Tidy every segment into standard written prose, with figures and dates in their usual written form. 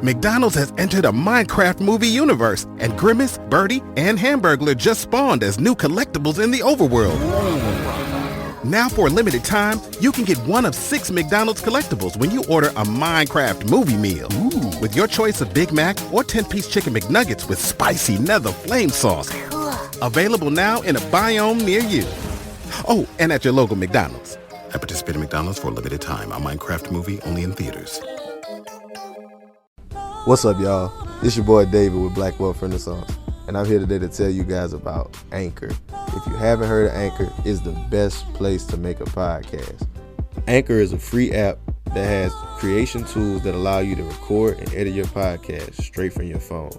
McDonald's has entered a Minecraft movie universe, and Grimace, Birdie, and Hamburglar just spawned as new collectibles in the overworld. Now for a limited time, you can get one of 6 McDonald's collectibles when you order a Minecraft movie meal. Ooh. With your choice of Big Mac or 10-piece chicken McNuggets with spicy nether flame sauce. Available now in a biome near you. Oh, and at your local McDonald's. I participate in McDonald's for a limited time. A Minecraft movie only in theaters. What's up, y'all? It's your boy David with Black Wealth Renaissance, and I'm here today to tell you guys about Anchor. If you haven't heard of Anchor, it's the best place to make a podcast. Anchor is a free app that has creation tools that allow you to record and edit your podcast straight from your phone.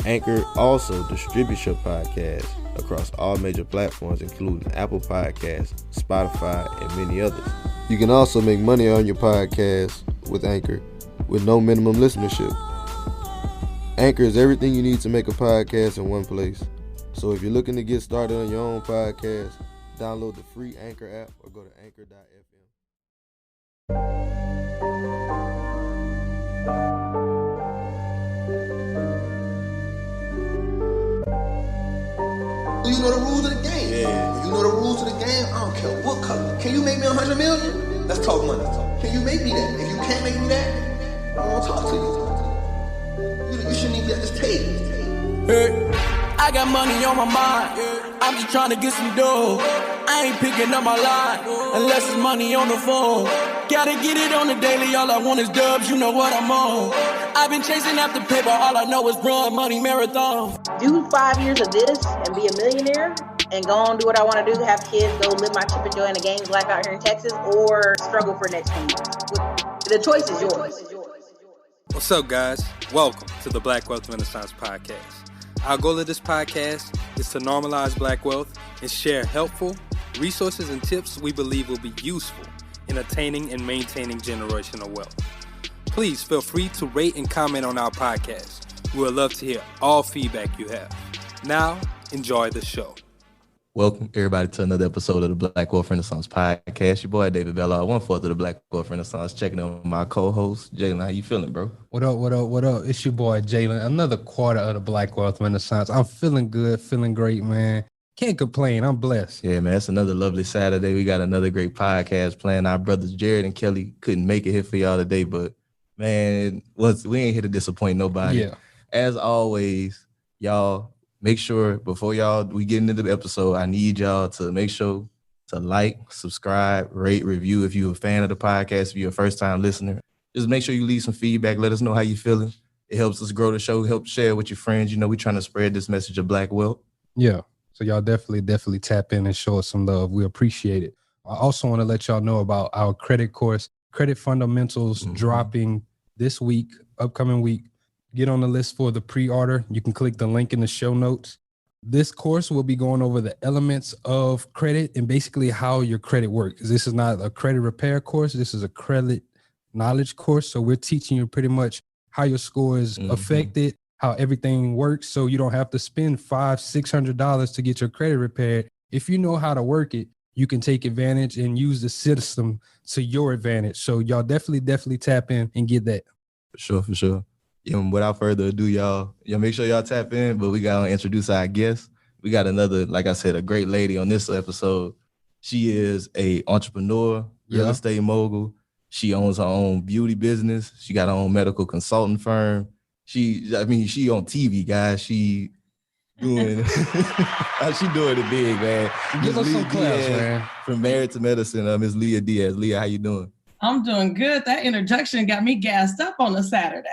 Anchor also distributes your podcast across all major platforms, including Apple Podcasts, Spotify, and many others. You can also make money on your podcast with Anchor with no minimum listenership. Anchor is everything you need to make a podcast in one place. So if you're looking to get started on your own podcast, download the free Anchor app or go to anchor.fm. You know the rules of the game. Yeah. You know the rules of the game. I don't care what color. Can you make me 100 million? Let's talk money. Can you make me that? If you can't make me that, I don't want to talk to you. You shouldn't even be at this table. Hey, I got money on my mind. I'm just trying to get some dough. I ain't picking up my line unless it's money on the phone. Gotta get it on the daily. All I want is dubs. You know what I'm on. I've been chasing after paper. All I know is run money marathon. Do 5 years of this and be a millionaire and go on do what I want to do, have kids, go live my chip and joy in the games life out here in Texas, or struggle for the next few years. The choice is yours. What's up, guys? Welcome to the Black Wealth Renaissance Podcast. Our goal of this podcast is to normalize black wealth and share helpful resources and tips we believe will be useful in attaining and maintaining generational wealth. Please feel free to rate and comment on our podcast. We would love to hear all feedback you have. Now, enjoy the show. Welcome, everybody, to another episode of the Black Wealth Renaissance Podcast. Your boy, David Bella, 1/4 of the Black Wealth Renaissance, checking in with my co-host, Jalen. How you feeling, bro? What up? It's your boy, Jalen. Another quarter of the Black Wealth Renaissance. I'm feeling good, feeling great, man. Can't complain. I'm blessed. Yeah, man, it's another lovely Saturday. We got another great podcast planned. Our brothers, Jared and Kelly, couldn't make it here for y'all today, but, man, we ain't here to disappoint nobody. Yeah. As always, y'all, make sure before we get into the episode, I need y'all to make sure to like, subscribe, rate, review. If you're a fan of the podcast, if you're a first-time listener, just make sure you leave some feedback. Let us know how you're feeling. It helps us grow the show, help share with your friends. You know, we're trying to spread this message of black wealth. Yeah. So y'all definitely tap in and show us some love. We appreciate it. I also want to let y'all know about our credit course, Credit Fundamentals, dropping this week, upcoming week. Get on the list for the pre-order. You can click the link in the show notes. This course will be going over the elements of credit and basically how your credit works. This is not a credit repair course. This is a credit knowledge course. So we're teaching you pretty much how your score is affected, how everything works. So you don't have to spend $500-$600 to get your credit repaired. If you know how to work it, you can take advantage and use the system to your advantage. So y'all definitely tap in and get that. For sure. Without further ado, y'all make sure y'all tap in, but we got to introduce our guest. We got another, like I said, a great lady on this episode. She is a entrepreneur, real estate mogul. She owns her own beauty business. She got her own medical consulting firm. She on TV, guys. She doing it big, man. Give us some claps, man. From Married to Medicine, Miss Lia Dias. Lia, how you doing? I'm doing good. That introduction got me gassed up on a Saturday.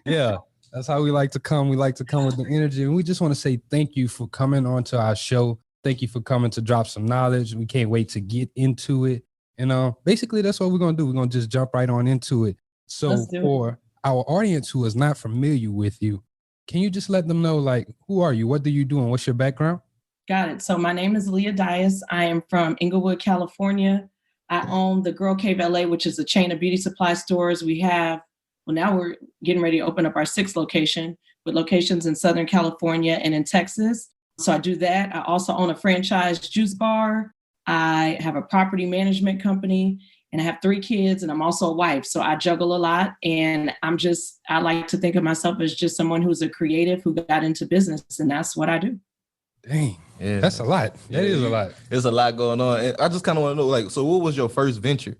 Yeah, that's how we like to come. We like to come with the energy. And we just want to say thank you for coming onto our show. Thank you for coming to drop some knowledge. We can't wait to get into it. And basically, that's what we're going to do. We're going to just jump right on into it. So for our audience who is not familiar with you, can you just let them know, like, who are you? What do you do? And what's your background? Got it. So my name is Lia Dias. I am from Inglewood, California. I own the Girl Cave LA, which is a chain of beauty supply stores. Now we're getting ready to open up our 6th location with locations in Southern California and in Texas. So I do that. I also own a franchise juice bar. I have a property management company, and I have 3 kids, and I'm also a wife. So I juggle a lot, and I like to think of myself as just someone who's a creative who got into business, and that's what I do. Dang. Yeah. That's a lot. That is a lot. There's a lot going on. And I just kind of want to know, like, so what was your first venture?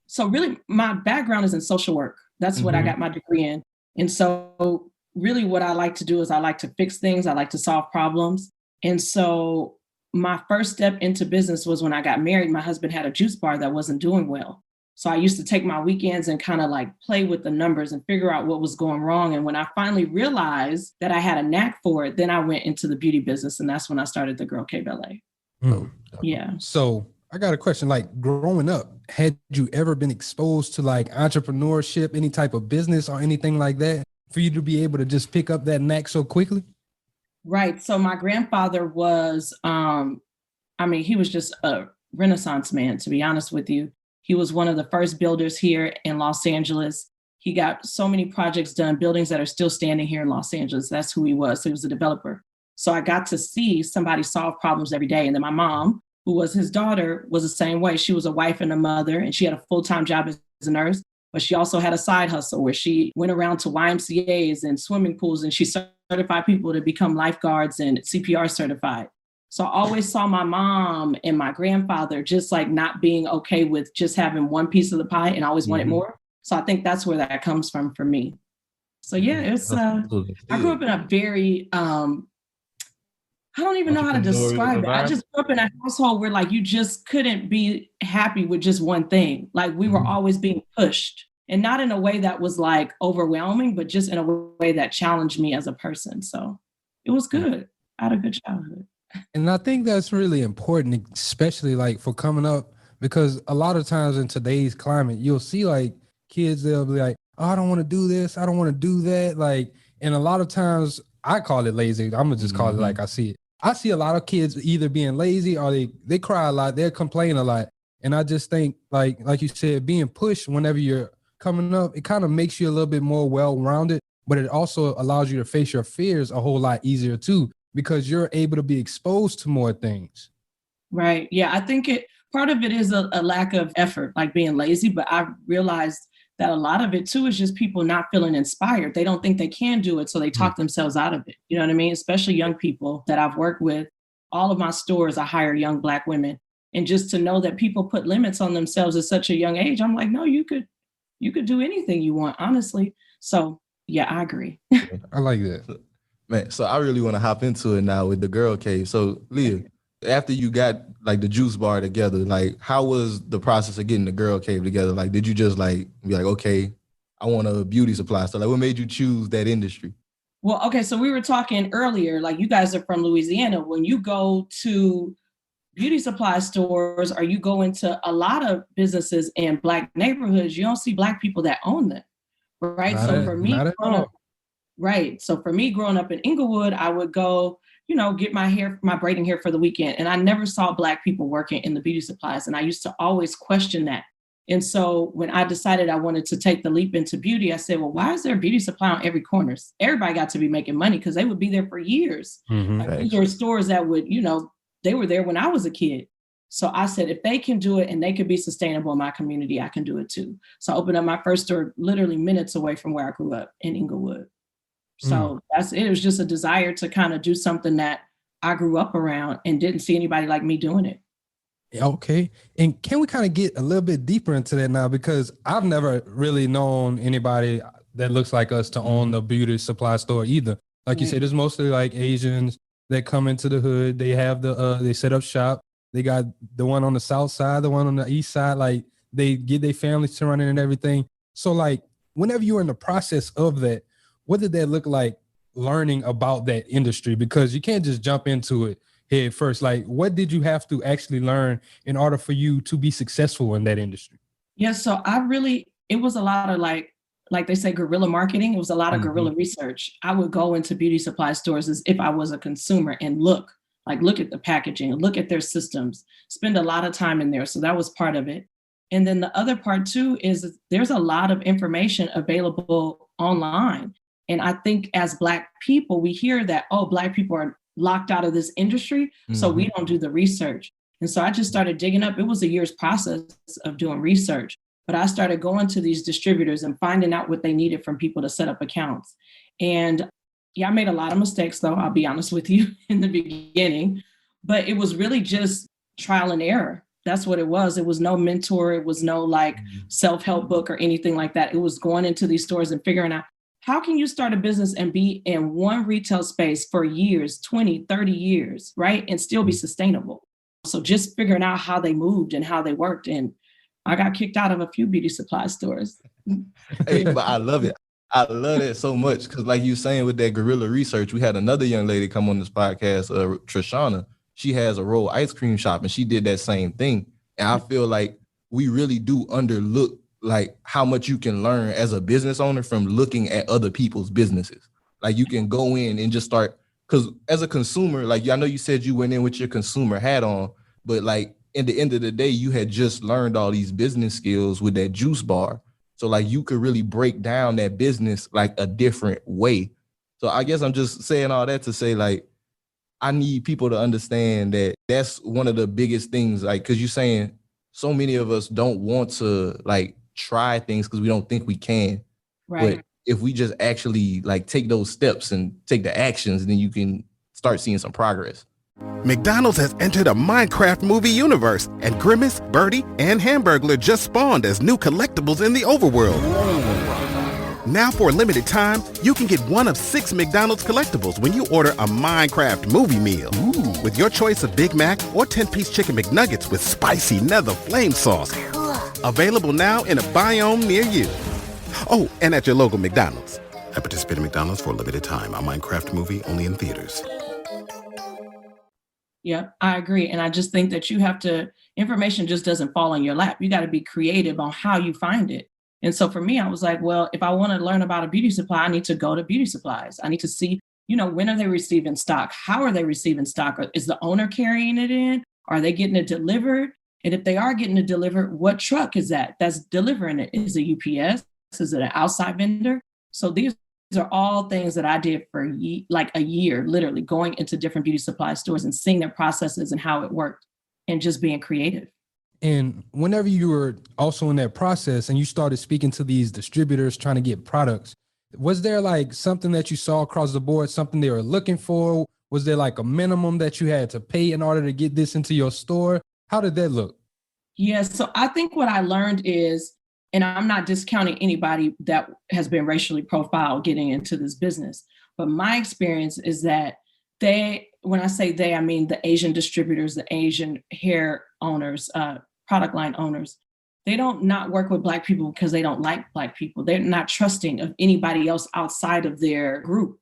So really, my background is in social work. That's what I got my degree in. And so really what I like to do is I like to fix things. I like to solve problems. And so my first step into business was when I got married. My husband had a juice bar that wasn't doing well. So I used to take my weekends and kind of like play with the numbers and figure out what was going wrong. And when I finally realized that I had a knack for it, then I went into the beauty business. And that's when I started the Girl Cave LA. Yeah. So I got a question. Like, growing up, had you ever been exposed to like entrepreneurship, any type of business or anything like that, for you to be able to just pick up that knack so quickly? Right. So my grandfather was, he was just a Renaissance man, to be honest with you. He was one of the first builders here in Los Angeles. He got so many projects done, buildings that are still standing here in Los Angeles. That's who he was. So he was a developer. So I got to see somebody solve problems every day. And then my mom, who was his daughter, was the same way. She was a wife and a mother, and she had a full-time job as a nurse, but she also had a side hustle where she went around to YMCAs and swimming pools, and she certified people to become lifeguards and CPR certified. So I always saw my mom and my grandfather just like not being okay with just having one piece of the pie and always wanted more. So I think that's where that comes from for me. So yeah, it's I grew up in a very I don't even know how to describe it. I just grew up in a household where like you just couldn't be happy with just one thing. Like we were always being pushed, and not in a way that was like overwhelming, but just in a way that challenged me as a person. So it was good. I had a good childhood. And I think that's really important, especially like for coming up, because a lot of times in today's climate, you'll see like kids, they'll be like, oh, I don't want to do this. I don't want to do that. Like, and a lot of times I call it lazy. I'm gonna just call it like I see it. I see a lot of kids either being lazy or they cry a lot. They complain a lot. And I just think like you said, being pushed whenever you're coming up, it kind of makes you a little bit more well-rounded, but it also allows you to face your fears a whole lot easier too, because you're able to be exposed to more things. Right. Yeah. I think part of it is a lack of effort, like being lazy, but I realized that a lot of it too is just people not feeling inspired. They don't think they can do it, so they talk themselves out of it. You know what I mean? Especially young people that I've worked with. All of my stores, I hire young Black women. And just to know that people put limits on themselves at such a young age, I'm like, no, you could do anything you want, honestly. So yeah, I agree. I like that. Man, so I really want to hop into it now with the Girl Cave. So Lia, after you got like the juice bar together, like how was the process of getting the Girl Cave together? Like, did you just like be like, okay, I want a beauty supply store? Like, what made you choose that industry? Well, okay, so we were talking earlier, like you guys are from Louisiana. When you go to beauty supply stores or you go into a lot of businesses in Black neighborhoods, you don't see Black people that own them, right? So for me growing up in Inglewood, I would go, get my braiding hair for the weekend. And I never saw Black people working in the beauty supplies. And I used to always question that. And so when I decided I wanted to take the leap into beauty, I said, well, why is there a beauty supply on every corner? Everybody got to be making money because they would be there for years. These are stores that would, they were there when I was a kid. So I said, if they can do it and they could be sustainable in my community, I can do it too. So I opened up my first store literally minutes away from where I grew up in Inglewood. So it was just a desire to kind of do something that I grew up around and didn't see anybody like me doing it. Okay. And can we kind of get a little bit deeper into that now? Because I've never really known anybody that looks like us to own the beauty supply store either. Like you said, it's mostly like Asians that come into the hood. They have they set up shop. They got the one on the south side, the one on the east side. Like they get their families to run in and everything. So like whenever you're in the process of that, what did that look like learning about that industry? Because you can't just jump into it head first. Like, what did you have to actually learn in order for you to be successful in that industry? Yeah, so it was a lot of like they say, guerrilla marketing. It was a lot of guerrilla research. I would go into beauty supply stores as if I was a consumer and look at the packaging, look at their systems, spend a lot of time in there. So that was part of it. And then the other part too is there's a lot of information available online. And I think as Black people, we hear that, Black people are locked out of this industry, so we don't do the research. And so I just started digging up. It was a year's process of doing research, but I started going to these distributors and finding out what they needed from people to set up accounts. And yeah, I made a lot of mistakes, though, I'll be honest with you, in the beginning, but it was really just trial and error. That's what it was. It was no mentor. It was no like self-help book or anything like that. It was going into these stores and figuring out, how can you start a business and be in one retail space for years, 20, 30 years, right? And still be sustainable. So just figuring out how they moved and how they worked. And I got kicked out of a few beauty supply stores. Hey, but I love it. I love it so much because like you saying with that guerrilla research, we had another young lady come on this podcast, Trishana. She has a roll ice cream shop and she did that same thing. And I feel like we really do underlook like how much you can learn as a business owner from looking at other people's businesses. Like you can go in and just start, because as a consumer, like I know you said you went in with your consumer hat on, but like in the end of the day, you had just learned all these business skills with that juice bar. So like you could really break down that business like a different way. So I guess I'm just saying all that to say like, I need people to understand that that's one of the biggest things, like, because you're saying so many of us don't want to like try things because we don't think we can. Right. But if we just actually like take those steps and take the actions, then you can start seeing some progress. McDonald's has entered a Minecraft movie universe, and Grimace, Birdie, and Hamburglar just spawned as new collectibles in the overworld. Now for a limited time, you can get one of 6 McDonald's collectibles when you order a Minecraft movie meal. Ooh. With your choice of Big Mac or 10-piece chicken McNuggets with spicy nether flame sauce. Available now in a biome near you. Oh, and at your local McDonald's. At participating McDonald's for a limited time. A Minecraft movie only in theaters. Yeah, I agree. And I just think that you have to, information just doesn't fall in your lap. You got to be creative on how you find it. And so for me, I was like, well, if I want to learn about a beauty supply, I need to go to beauty supplies. I need to see, when are they receiving stock? How are they receiving stock? Is the owner carrying it in? Are they getting it delivered? And if they are getting it delivered, what truck is that that's delivering it? Is it UPS? Is it an outside vendor? So these are all things that I did for like a year, literally going into different beauty supply stores and seeing their processes and how it worked and just being creative. And whenever you were also in that process and you started speaking to these distributors trying to get products, was there like something that you saw across the board, something they were looking for? Was there like a minimum that you had to pay in order to get this into your store? How did that look? Yes. So I think what I learned is, and I'm not discounting anybody that has been racially profiled getting into this business, but my experience is that when I say they, I mean the Asian distributors, the Asian hair owners, product line owners, they don't not work with Black people because they don't like Black people. They're not trusting of anybody else outside of their group.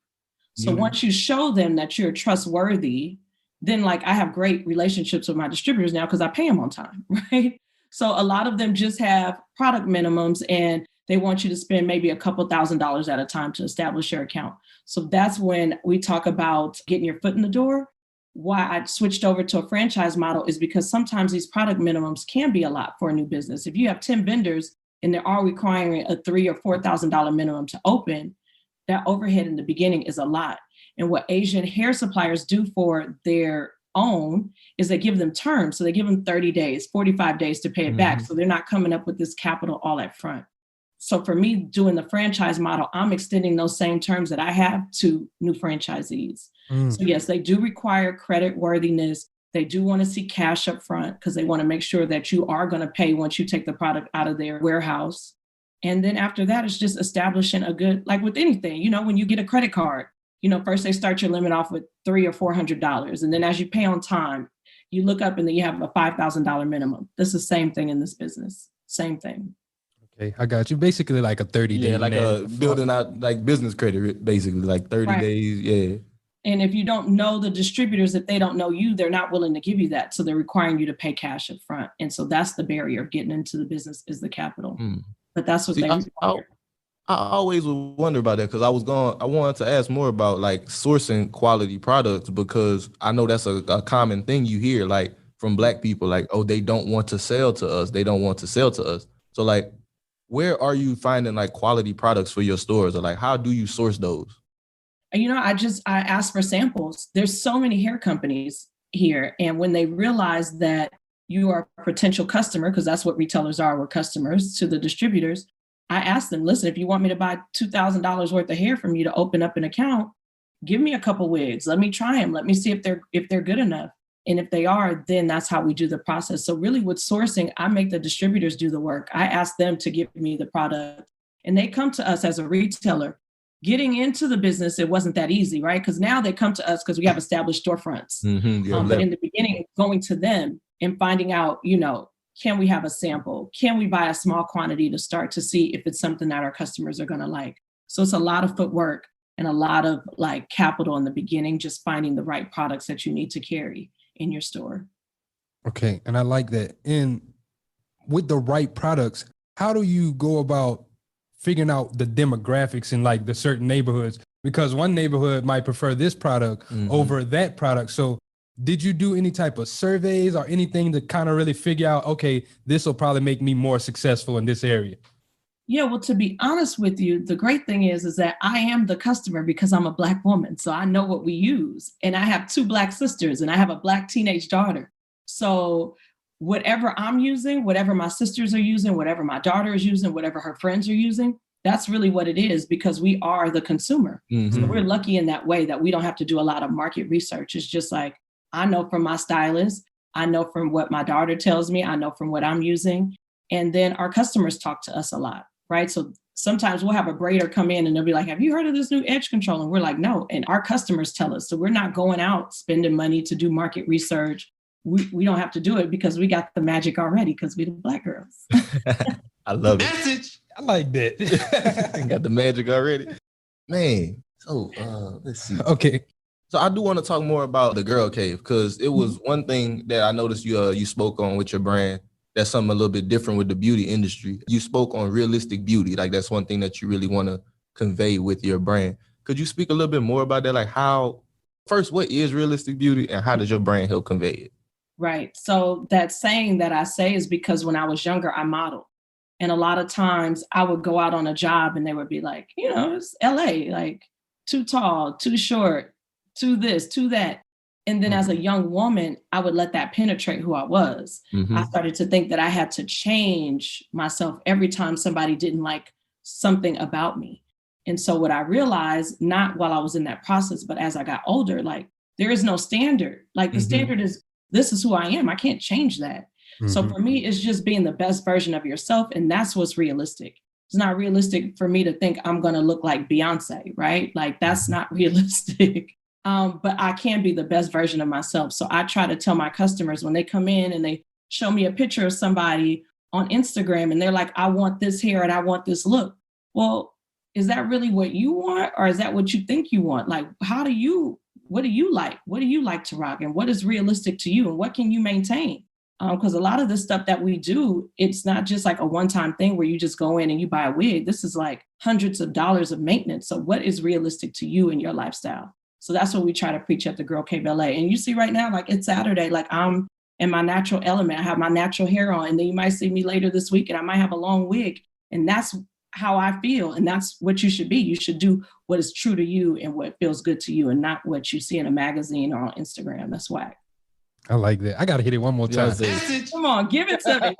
So once you show them that you're trustworthy, then like I have great relationships with my distributors now because I pay them on time, right? So a lot of them just have product minimums and they want you to spend maybe a couple $1,000s at a time to establish your account. So that's when we talk about getting your foot in the door. Why I switched over to a franchise model is because sometimes these product minimums can be a lot for a new business. If you have 10 vendors and they're all requiring a $3,000 or $4,000 minimum to open, that overhead in the beginning is a lot. And what Asian hair suppliers do for their own is they give them terms. So they give them 30 days, 45 days to pay it back. So they're not coming up with this capital all up front. So for me, doing the franchise model, I'm extending those same terms that I have to new franchisees. So yes, they do require credit worthiness. They do want to see cash up front because they want to make sure that you are going to pay once you take the product out of their warehouse. And then after that, it's just establishing a good, like with anything, when you get a credit card, first they start your limit off with $300 or $400. And then as you pay on time, you look up and then you have a $5,000 minimum. That's the same thing in this business. Same thing. Okay, I got you. Basically like a 30-day. Yeah, like a building out like business credit, basically like 30 days. Yeah. And if you don't know the distributors, if they don't know you, they're not willing to give you that. So they're requiring you to pay cash up front. And so that's the barrier of getting into the business is the capital. But that's what they require. I always would wonder about that because I wanted to ask more about like sourcing quality products because I know that's a common thing you hear like from Black people, like, oh, they don't want to sell to us. They don't want to sell to us. So like, where are you finding like quality products for your stores or like, how do you source those? I ask for samples. There's so many hair companies here. And when they realize that you are a potential customer, because that's what retailers are, we're customers to the distributors, I asked them, listen, if you want me to buy $2,000 worth of hair from you to open up an account, give me a couple wigs. Let me try them. Let me see if they're good enough. And if they are, then that's how we do the process. So really with sourcing, I make the distributors do the work. I ask them to give me the product and they come to us as a retailer. Getting into the business, it wasn't that easy, right? Because now they come to us because we have established storefronts. But in the beginning, going to them and finding out, can we have a sample? Can we buy a small quantity to start to see if it's something that our customers are going to like? So it's a lot of footwork and a lot of like capital in the beginning, just finding the right products that you need to carry in your store. Okay. And I like that. And with the right products, how do you go about figuring out the demographics in like the certain neighborhoods? Because one neighborhood might prefer this product over that product. So did you do any type of surveys or anything to kind of really figure out, okay, this will probably make me more successful in this area? Yeah, well, to be honest with you, the great thing is that I am the customer because I'm a Black woman. So I know what we use. And I have 2 Black sisters and I have a Black teenage daughter. So whatever I'm using, whatever my sisters are using, whatever my daughter is using, whatever her friends are using, that's really what it is because we are the consumer. So we're lucky in that way that we don't have to do a lot of market research. It's just like, I know from my stylist, I know from what my daughter tells me, I know from what I'm using. And then our customers talk to us a lot, right? So sometimes we'll have a braider come in and they'll be like, have you heard of this new edge control? And we're like, no. And our customers tell us. So we're not going out spending money to do market research. We don't have to do it because we got the magic already because we're the Black girls. I love it. Message. I like that. Got the magic already. Man, so let's see. Okay. So I do want to talk more about the Girl Cave because it was one thing that I noticed you spoke on with your brand. That's something a little bit different with the beauty industry. You spoke on realistic beauty. Like that's one thing that you really want to convey with your brand. Could you speak a little bit more about that? Like first, what is realistic beauty and how does your brand help convey it? Right. So that saying that I say is because when I was younger, I modeled. And a lot of times I would go out on a job and they would be like, it's LA, like too tall, too short, too this, too that. And then as a young woman, I would let that penetrate who I was. I started to think that I had to change myself every time somebody didn't like something about me. And so what I realized, not while I was in that process, but as I got older, like there is no standard. Like the standard is, this is who I am. I can't change that. So for me, it's just being the best version of yourself. And that's what's realistic. It's not realistic for me to think I'm going to look like Beyonce, right? Like that's not realistic. But I can be the best version of myself. So I try to tell my customers when they come in and they show me a picture of somebody on Instagram and they're like, I want this hair and I want this look. Well, is that really what you want? Or is that what you think you want? Like, what do you like? What do you like to rock? And what is realistic to you? And what can you maintain? Because a lot of the stuff that we do, it's not just like a one-time thing where you just go in and you buy a wig. This is like hundreds of dollars of maintenance. So what is realistic to you and your lifestyle? So that's what we try to preach at the Girl Cave LA. And you see right now, like it's Saturday, like I'm in my natural element. I have my natural hair on. And then you might see me later this week and I might have a long wig. And that's how I feel. And that's what you should be. You should do what is true to you and what feels good to you and not what you see in a magazine or on Instagram. That's whack. I like that. I got to hit it one more time. Come on, give it to me.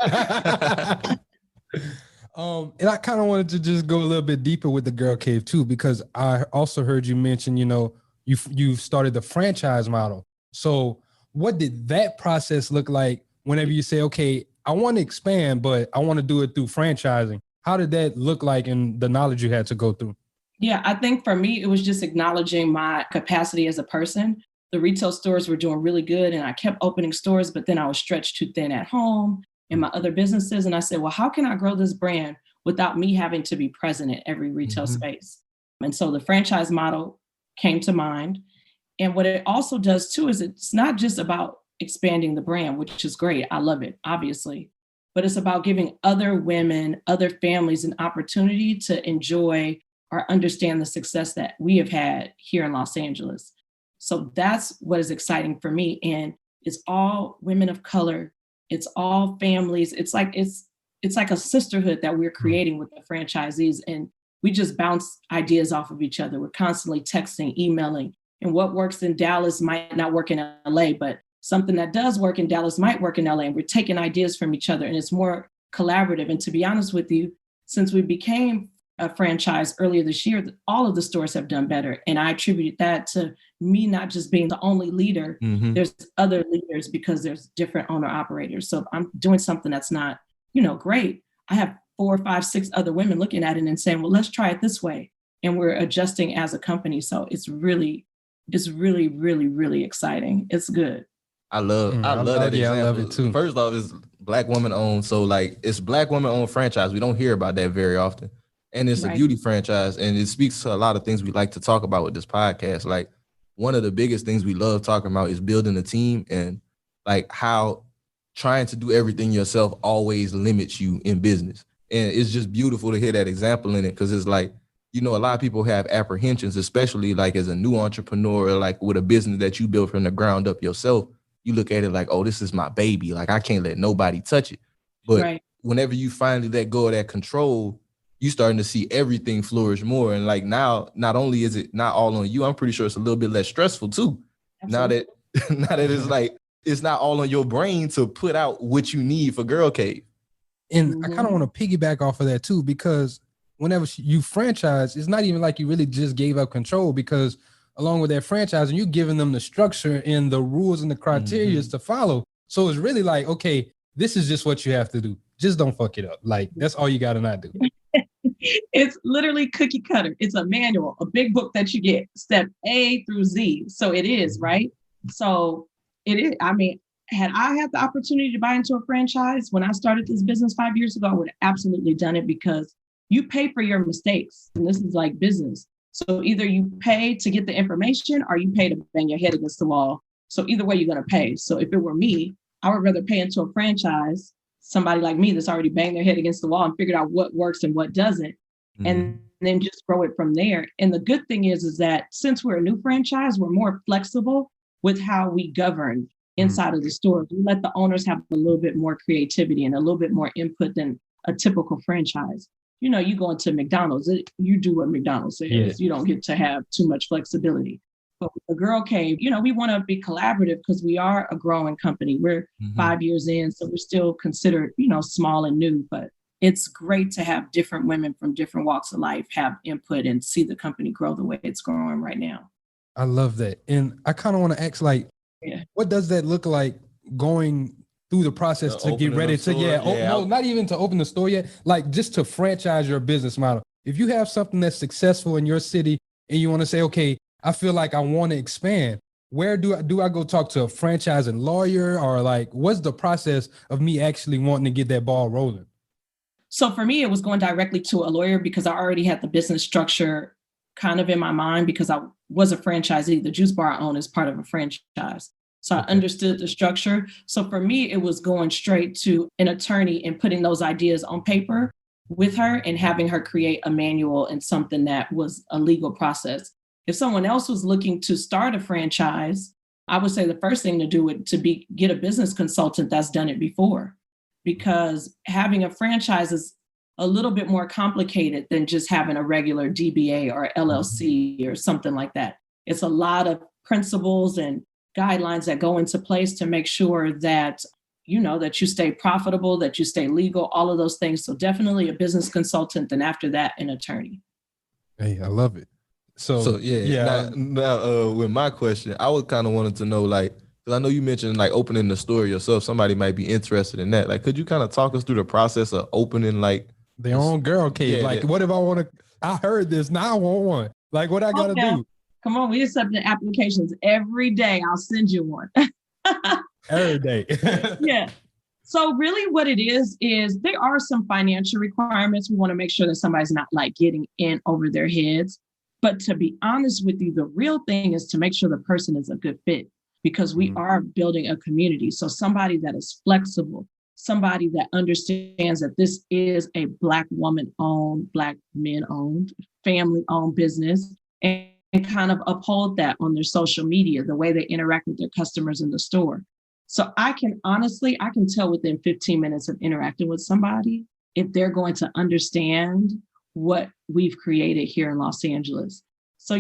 And I kind of wanted to just go a little bit deeper with the Girl Cave too, because I also heard you mention, you've started the franchise model. So what did that process look like whenever you say, okay, I want to expand, but I want to do it through franchising? How did that look like and the knowledge you had to go through? Yeah, I think for me, it was just acknowledging my capacity as a person. The retail stores were doing really good and I kept opening stores, but then I was stretched too thin at home and my other businesses. And I said, well, how can I grow this brand without me having to be present in every retail space? And so the franchise model came to mind. And what it also does too, is it's not just about expanding the brand, which is great. I love it, obviously, but it's about giving other women, other families an opportunity to enjoy or understand the success that we have had here in Los Angeles. So that's what is exciting for me. And it's all women of color. It's all families. It's like a sisterhood that we're creating with the franchisees. And we just bounce ideas off of each other. We're constantly texting, emailing. And what works in Dallas might not work in LA, but something that does work in Dallas might work in LA, and we're taking ideas from each other, and it's more collaborative. And to be honest with you, since we became a franchise earlier this year, all of the stores have done better. And I attribute that to me not just being the only leader, there's other leaders because there's different owner operators. So if I'm doing something that's not, great, I have 4, 5, 6 other women looking at it and saying, well, let's try it this way. And we're adjusting as a company. So it's really, really, really exciting. It's good. I love that example. I love it too. First off, it's Black woman owned. So like it's Black woman owned franchise. We don't hear about that very often. And it's a beauty franchise. And it speaks to a lot of things we like to talk about with this podcast. Like one of the biggest things we love talking about is building a team, and like how trying to do everything yourself always limits you in business. And it's just beautiful to hear that example in it, because it's like, a lot of people have apprehensions, especially like as a new entrepreneur, like with a business that you built from the ground up yourself. You look at it like, oh, this is my baby. Like I can't let nobody touch it. But whenever you finally let go of that control, you starting to see everything flourish more. And like now, not only is it not all on you, I'm pretty sure it's a little bit less stressful too. Absolutely. Now that it's like, it's not all on your brain to put out what you need for Girl Cave. And I kind of want to piggyback off of that too, because whenever you franchise, it's not even like you really just gave up control, because along with that franchise, and you're giving them the structure and the rules and the criteria to follow. So it's really like, okay, this is just what you have to do. Just don't fuck it up. Like that's all you got to not do. It's literally cookie cutter. It's a manual, a big book that you get, step A through Z. So it is, right? So it is. I mean, had I had the opportunity to buy into a franchise when I started this business 5 years ago, I would have absolutely done it, because you pay for your mistakes. And this is like business. So either you pay to get the information or you pay to bang your head against the wall. So either way, you're going to pay. So if it were me, I would rather pay into a franchise, somebody like me that's already banged their head against the wall and figured out what works and what doesn't, and then just grow it from there. And the good thing is that since we're a new franchise, we're more flexible with how we govern inside of the store. We let the owners have a little bit more creativity and a little bit more input than a typical franchise. You go into McDonald's, you do what McDonald's says. Yeah. You don't get to have too much flexibility. But with the Girl Cave, we want to be collaborative because we are a growing company. We're 5 years in, so we're still considered, small and new. But it's great to have different women from different walks of life have input and see the company grow the way it's growing right now. I love that. And I kind of want to ask, like, what does that look like going through the process to get ready to, no, not even to open the store yet, like just to franchise your business model. If you have something that's successful in your city and you want to say, okay, I feel like I want to expand, where do I go talk to a franchising lawyer, or like, what's the process of me actually wanting to get that ball rolling? So for me, it was going directly to a lawyer because I already had the business structure kind of in my mind, because I was a franchisee. The juice bar I own is part of a franchise. So I understood the structure. So for me, it was going straight to an attorney and putting those ideas on paper with her and having her create a manual and something that was a legal process. If someone else was looking to start a franchise, I would say the first thing to do would get a business consultant that's done it before, because having a franchise is a little bit more complicated than just having a regular DBA or LLC or something like that. It's a lot of principles and guidelines that go into place to make sure that, that you stay profitable, that you stay legal, all of those things. So definitely a business consultant, and after that, an attorney. Hey, I love it. So Now, with my question, I would kind of wanted to know, like, because I know you mentioned like opening the store yourself. Somebody might be interested in that. Like, could you kind of talk us through the process of opening like their own Girl Cave? What if I want to? I heard this, now I want one. Like, what I gotta do? Come on, we accept the applications every day. I'll send you one. Every day. Yeah. So really what it is there are some financial requirements. We want to make sure that somebody's not like getting in over their heads. But to be honest with you, the real thing is to make sure the person is a good fit, because we are building a community. So somebody that is flexible, somebody that understands that this is a Black woman-owned, Black men-owned, family-owned business, and kind of uphold that on their social media, the way they interact with their customers in the store. So I can tell within 15 minutes of interacting with somebody if they're going to understand what we've created here in Los Angeles. So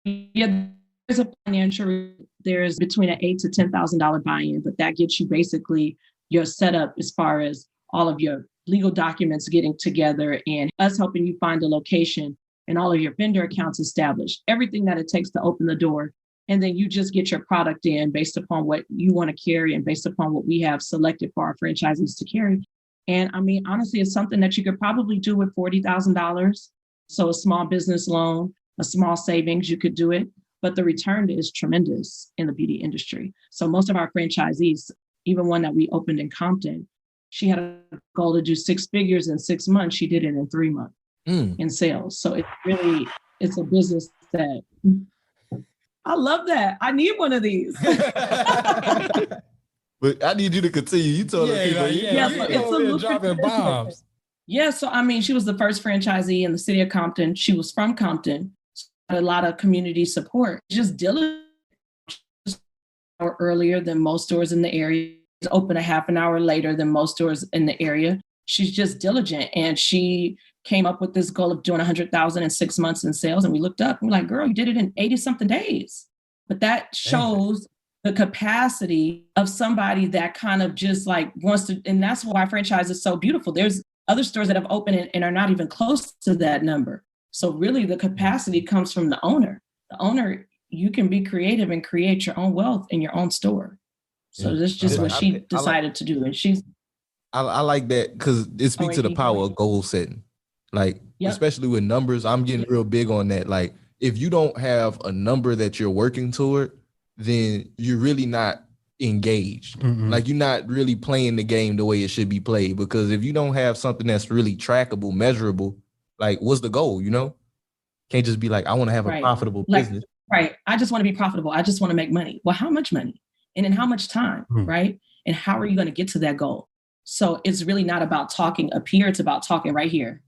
yeah, there's a financial there's between an $8,000 to $10,000 buy-in, but that gets you basically your setup as far as all of your legal documents getting together and us helping you find a location and all of your vendor accounts established, everything that it takes to open the door. And then you just get your product in based upon what you want to carry and based upon what we have selected for our franchisees to carry. And I mean, honestly, it's something that you could probably do with $40,000. So a small business loan, a small savings, you could do it. But the return is tremendous in the beauty industry. So most of our franchisees, even one that we opened in Compton, she had a goal to do 6 figures in 6 months. She did it in 3 months in sales. So it's a business that I love that. I need one of these. But I need you to continue. You told the people. It's a lucrative bombs. Yeah, so I mean, she was the first franchisee in the city of Compton. She was from Compton. So a lot of community support. Just diligent. Earlier than most stores in the area. Open a half an hour later than most stores in the area. She's just diligent, and she came up with this goal of doing 100,000 in 6 months in sales. And we looked up and we're like, girl, you did it in 80 something days. But that shows the capacity of somebody that kind of just like wants to, and that's why franchise is so beautiful. There's other stores that have opened and are not even close to that number. So really the capacity comes from the owner. The owner, you can be creative and create your own wealth in your own store. So that's just what she decided to do. And I like that because it speaks to the power of goal setting. Like, especially with numbers, I'm getting real big on that. Like, if you don't have a number that you're working toward, then you're really not engaged. Mm-hmm. Like, you're not really playing the game the way it should be played. Because if you don't have something that's really trackable, measurable, like, what's the goal, you know? Can't just be like, I want to have a profitable business. Right. I just want to be profitable. I just want to make money. Well, how much money? And in how much time, right? And how are you going to get to that goal? So it's really not about talking up here. It's about talking right here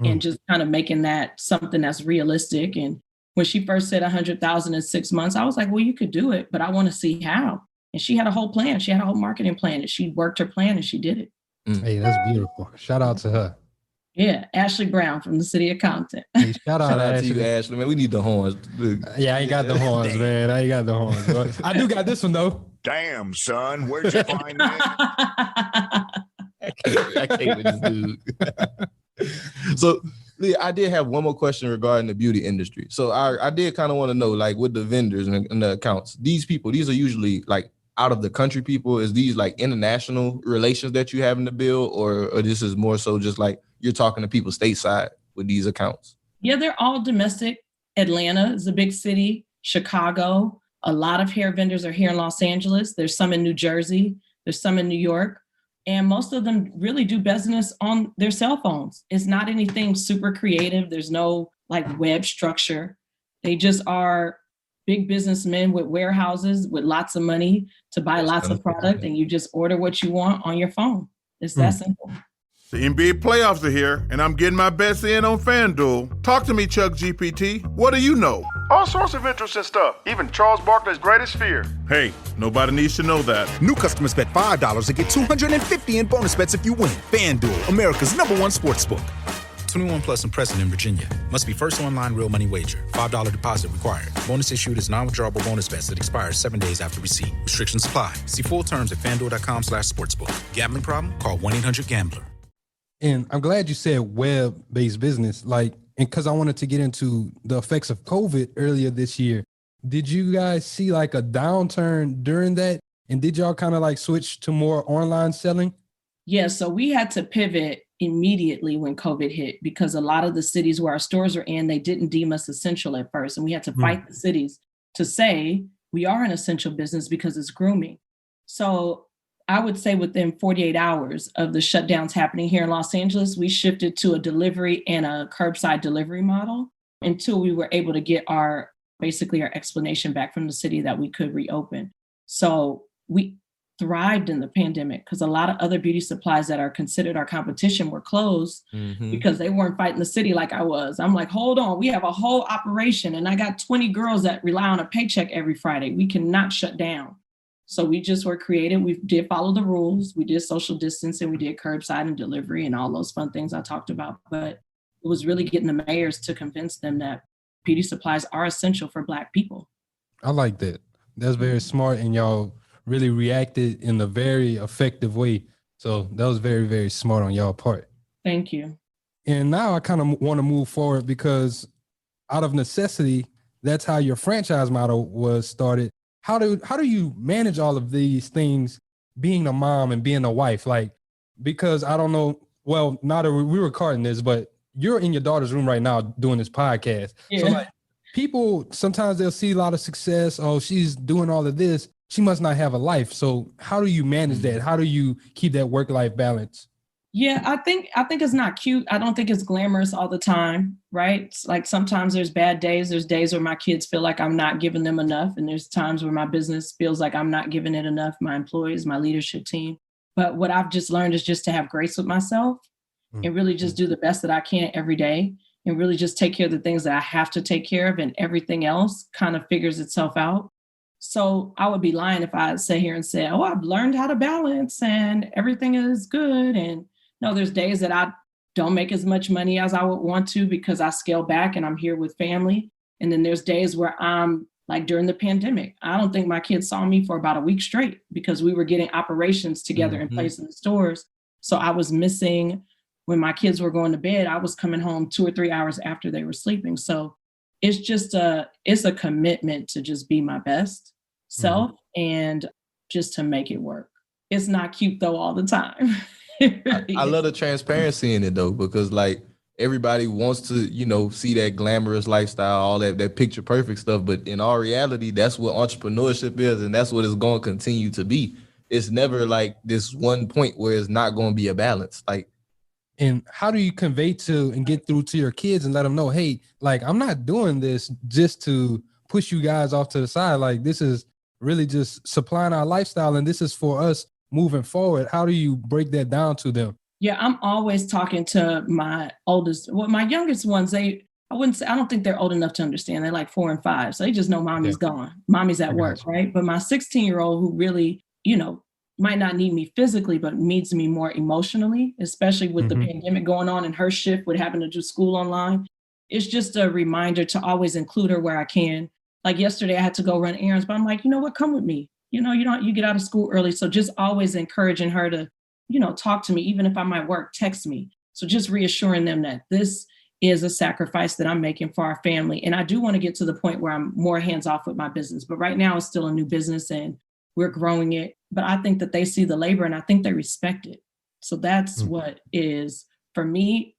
and just kind of making that something that's realistic. And when she first said 100,000 in 6 months, I was like, well, you could do it, but I want to see how. And she had a whole plan. She had a whole marketing plan, and she worked her plan and she did it. Hey, that's beautiful. Shout out to her. Yeah, Ashley Brown from the city of Compton. Hey, shout out to you, Ashley. Man, we need the horns. Yeah, I ain't got the horns, man. I ain't got the horns. But I do got this one, though. Damn, son. Where'd you find that? I can't with this dude. So, Lia, I did have one more question regarding the beauty industry. So I did kind of want to know, like, with the vendors and the accounts, these people, these are usually like out of the country people. Is these like international relations that you have in the bill, or this is more so just like you're talking to people stateside with these accounts? Yeah, they're all domestic. Atlanta is a big city. Chicago. A lot of hair vendors are here in Los Angeles. There's some in New Jersey. There's some in New York. And most of them really do business on their cell phones. It's not anything super creative. There's no like web structure. They just are big businessmen with warehouses with lots of money to buy lots of product, and you just order what you want on your phone. It's that simple. The NBA playoffs are here, and I'm getting my bets in on FanDuel. Talk to me, Chuck GPT. What do you know? All sorts of interesting stuff, even Charles Barkley's greatest fear. Hey, nobody needs to know that. New customers bet $5 and get $250 in bonus bets if you win. FanDuel, America's #1 sportsbook. 21 plus and present in Virginia. Must be first online real money wager. $5 deposit required. Bonus issued is non-withdrawable bonus bets that expires 7 days after receipt. Restrictions apply. See full terms at FanDuel.com/sportsbook. Gambling problem? Call 1-800-GAMBLER. And I'm glad you said web-based business, like, and because I wanted to get into the effects of COVID earlier this year. Did you guys see like a downturn during that? And did y'all kind of like switch to more online selling? Yeah, so we had to pivot immediately when COVID hit because a lot of the cities where our stores are in, they didn't deem us essential at first. And we had to fight the cities to say we are an essential business because it's grooming. So I would say within 48 hours of the shutdowns happening here in Los Angeles, we shifted to a delivery and a curbside delivery model until we were able to get our explanation back from the city that we could reopen. So we thrived in the pandemic because a lot of other beauty supplies that are considered our competition were closed because they weren't fighting the city like I was. I'm like, hold on, we have a whole operation and I got 20 girls that rely on a paycheck every Friday. We cannot shut down. So we just were creative. We did follow the rules. We did social distancing. We did curbside and delivery and all those fun things I talked about. But it was really getting the mayors to convince them that beauty supplies are essential for Black people. I like that. That's very smart, and y'all really reacted in a very effective way. So that was very, very smart on y'all part. Thank you. And now I kind of want to move forward because out of necessity, that's how your franchise model was started. How do you manage all of these things, being a mom and being a wife? Like, because I don't know, well, now that we're recording this, but you're in your daughter's room right now doing this podcast. Yeah. So like, people, sometimes they'll see a lot of success. Oh, she's doing all of this. She must not have a life. So how do you manage that? How do you keep that work-life balance? Yeah, I think it's not cute. I don't think it's glamorous all the time, right? It's like sometimes there's bad days. There's days where my kids feel like I'm not giving them enough. And there's times where my business feels like I'm not giving it enough, my employees, my leadership team. But what I've just learned is just to have grace with myself and really just do the best that I can every day and really just take care of the things that I have to take care of, and everything else kind of figures itself out. So I would be lying if I sit here and say, oh, I've learned how to balance and everything is good. And no, there's days that I don't make as much money as I would want to because I scale back and I'm here with family. And then there's days where I'm like during the pandemic, I don't think my kids saw me for about a week straight because we were getting operations together in place in the stores. So I was missing when my kids were going to bed. I was coming home 2 or 3 hours after they were sleeping. So it's just it's a commitment to just be my best self and just to make it work. It's not cute though all the time. I love the transparency in it though, because like everybody wants to, you know, see that glamorous lifestyle, all that picture perfect stuff. But in all reality, that's what entrepreneurship is. And that's what it's going to continue to be. It's never like this one point where it's not going to be a balance. Like, and how do you convey to and get through to your kids and let them know, hey, like, I'm not doing this just to push you guys off to the side. Like, this is really just supplying our lifestyle and this is for us moving forward. How do you break that down to them? Yeah, I'm always talking to my my youngest ones, I don't think they're old enough to understand. They're like 4 and 5. So they just know mommy's gone. Mommy's at work, right? But my 16-year-old who really, you know, might not need me physically, but needs me more emotionally, especially with the pandemic going on and her shift with having to do school online. It's just a reminder to always include her where I can. Like yesterday I had to go run errands, but I'm like, you know what, come with me. You know, you get out of school early. So just always encouraging her to, you know, talk to me, even if I'm at work, text me. So just reassuring them that this is a sacrifice that I'm making for our family. And I do want to get to the point where I'm more hands off with my business, but right now it's still a new business and we're growing it. But I think that they see the labor and I think they respect it. So that's what is, for me,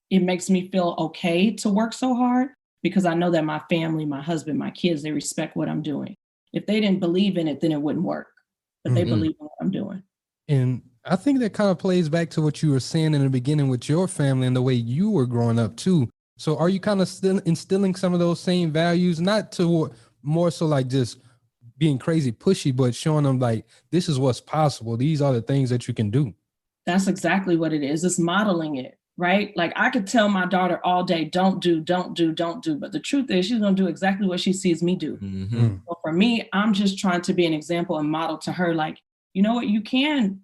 it makes me feel okay to work so hard because I know that my family, my husband, my kids, they respect what I'm doing. If they didn't believe in it, then it wouldn't work. But they believe in what I'm doing. And I think that kind of plays back to what you were saying in the beginning with your family and the way you were growing up too. So are you kind of still instilling some of those same values, not to more so like just being crazy pushy, but showing them like, this is what's possible. These are the things that you can do. That's exactly what it is. It's modeling it, right? Like I could tell my daughter all day, don't do. But the truth is she's going to do exactly what she sees me do. So for me, I'm just trying to be an example and model to her, like, you know what, you can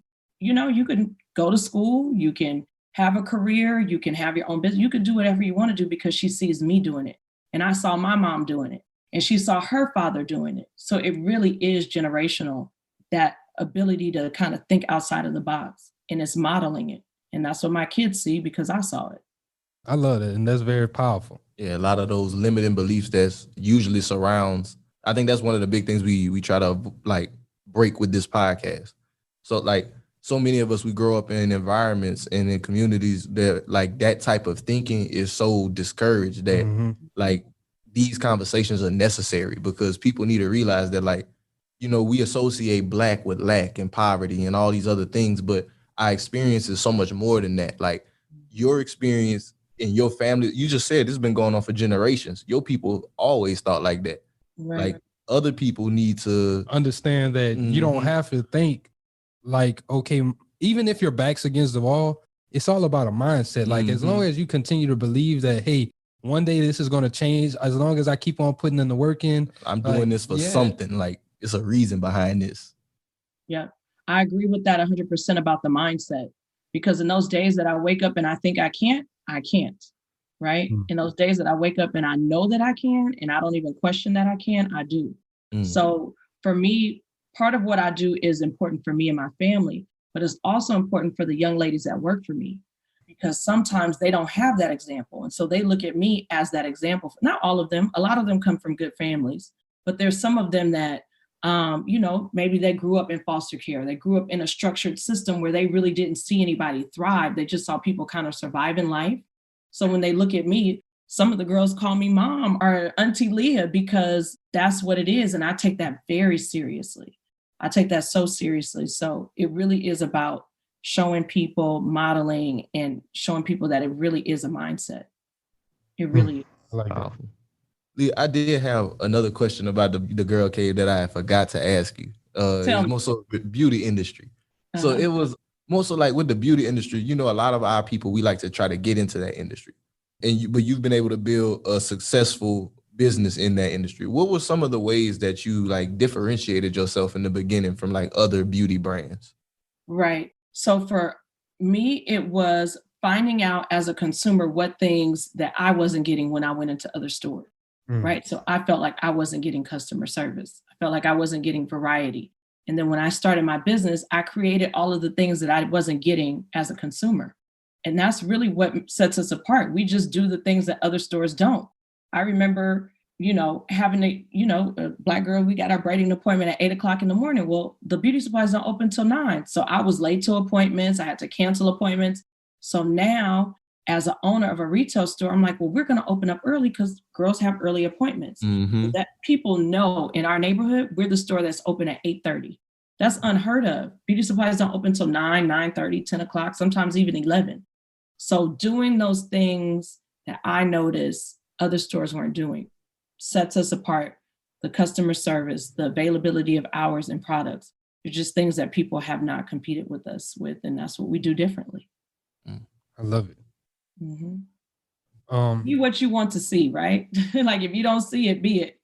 go to school, you can have a career, you can have your own business, you can do whatever you want to do because she sees me doing it. And I saw my mom doing it and she saw her father doing it. So it really is generational, that ability to kind of think outside of the box, and it's modeling it. And that's what my kids see because I saw it. I love it. And that's very powerful. Yeah, a lot of those limiting beliefs that's usually surrounds. I think that's one of the big things we try to like break with this podcast. So like so many of us, we grow up in environments and in communities that like that type of thinking is so discouraged that like these conversations are necessary because people need to realize that like, you know, we associate Black with lack and poverty and all these other things, but our experience is so much more than that. Like your experience in your family, you just said this has been going on for generations. Your people always thought like that. Right. Like other people need to understand that you don't have to think like, okay, even if your back's against the wall, it's all about a mindset. Like as long as you continue to believe that, hey, one day this is going to change, as long as I keep on putting in the work in. I'm doing this for something. Like it's a reason behind this. Yeah, I agree with that 100% about the mindset, because in those days that I wake up and I think I can't, right? In those days that I wake up and I know that I can, and I don't even question that I can, I do. So for me, part of what I do is important for me and my family, but it's also important for the young ladies that work for me, because sometimes they don't have that example. And so they look at me as that example. Not all of them, a lot of them come from good families, but there's some of them that, maybe they grew up in foster care. They grew up in a structured system where they really didn't see anybody thrive. They just saw people kind of survive in life. So when they look at me, some of the girls call me mom or Auntie Lia, because that's what it is. And I take that very seriously. I take that so seriously. So it really is about showing people, modeling, and showing people that it really is a mindset. It really is. I like that. Lia, I did have another question about the girl cave that I forgot to ask you. It's more so beauty industry. So it was more so like with the beauty industry, a lot of our people, we like to try to get into that industry. But you've been able to build a successful business in that industry. What were some of the ways that you like differentiated yourself in the beginning from like other beauty brands? Right. So for me, it was finding out as a consumer what things that I wasn't getting when I went into other stores. Right. So I felt like I wasn't getting customer service. I felt like I wasn't getting variety. And then when I started my business, I created all of the things that I wasn't getting as a consumer. And that's really what sets us apart. We just do the things that other stores don't. I remember, having a Black girl, we got our braiding appointment at 8:00 in the morning. Well, the beauty supplies don't open till 9. So I was late to appointments. I had to cancel appointments. So now as an owner of a retail store, I'm like, well, we're going to open up early because girls have early appointments. So that people know in our neighborhood, we're the store that's open at 8:30. That's unheard of. Beauty supplies don't open till 9, 9:30, 10 o'clock, sometimes even 11. So doing those things that I noticed other stores weren't doing sets us apart. The customer service, the availability of hours and products, they're just things that people have not competed with us with. And that's what we do differently. I love it. Be what you want to see, right? Like if you don't see it, be it.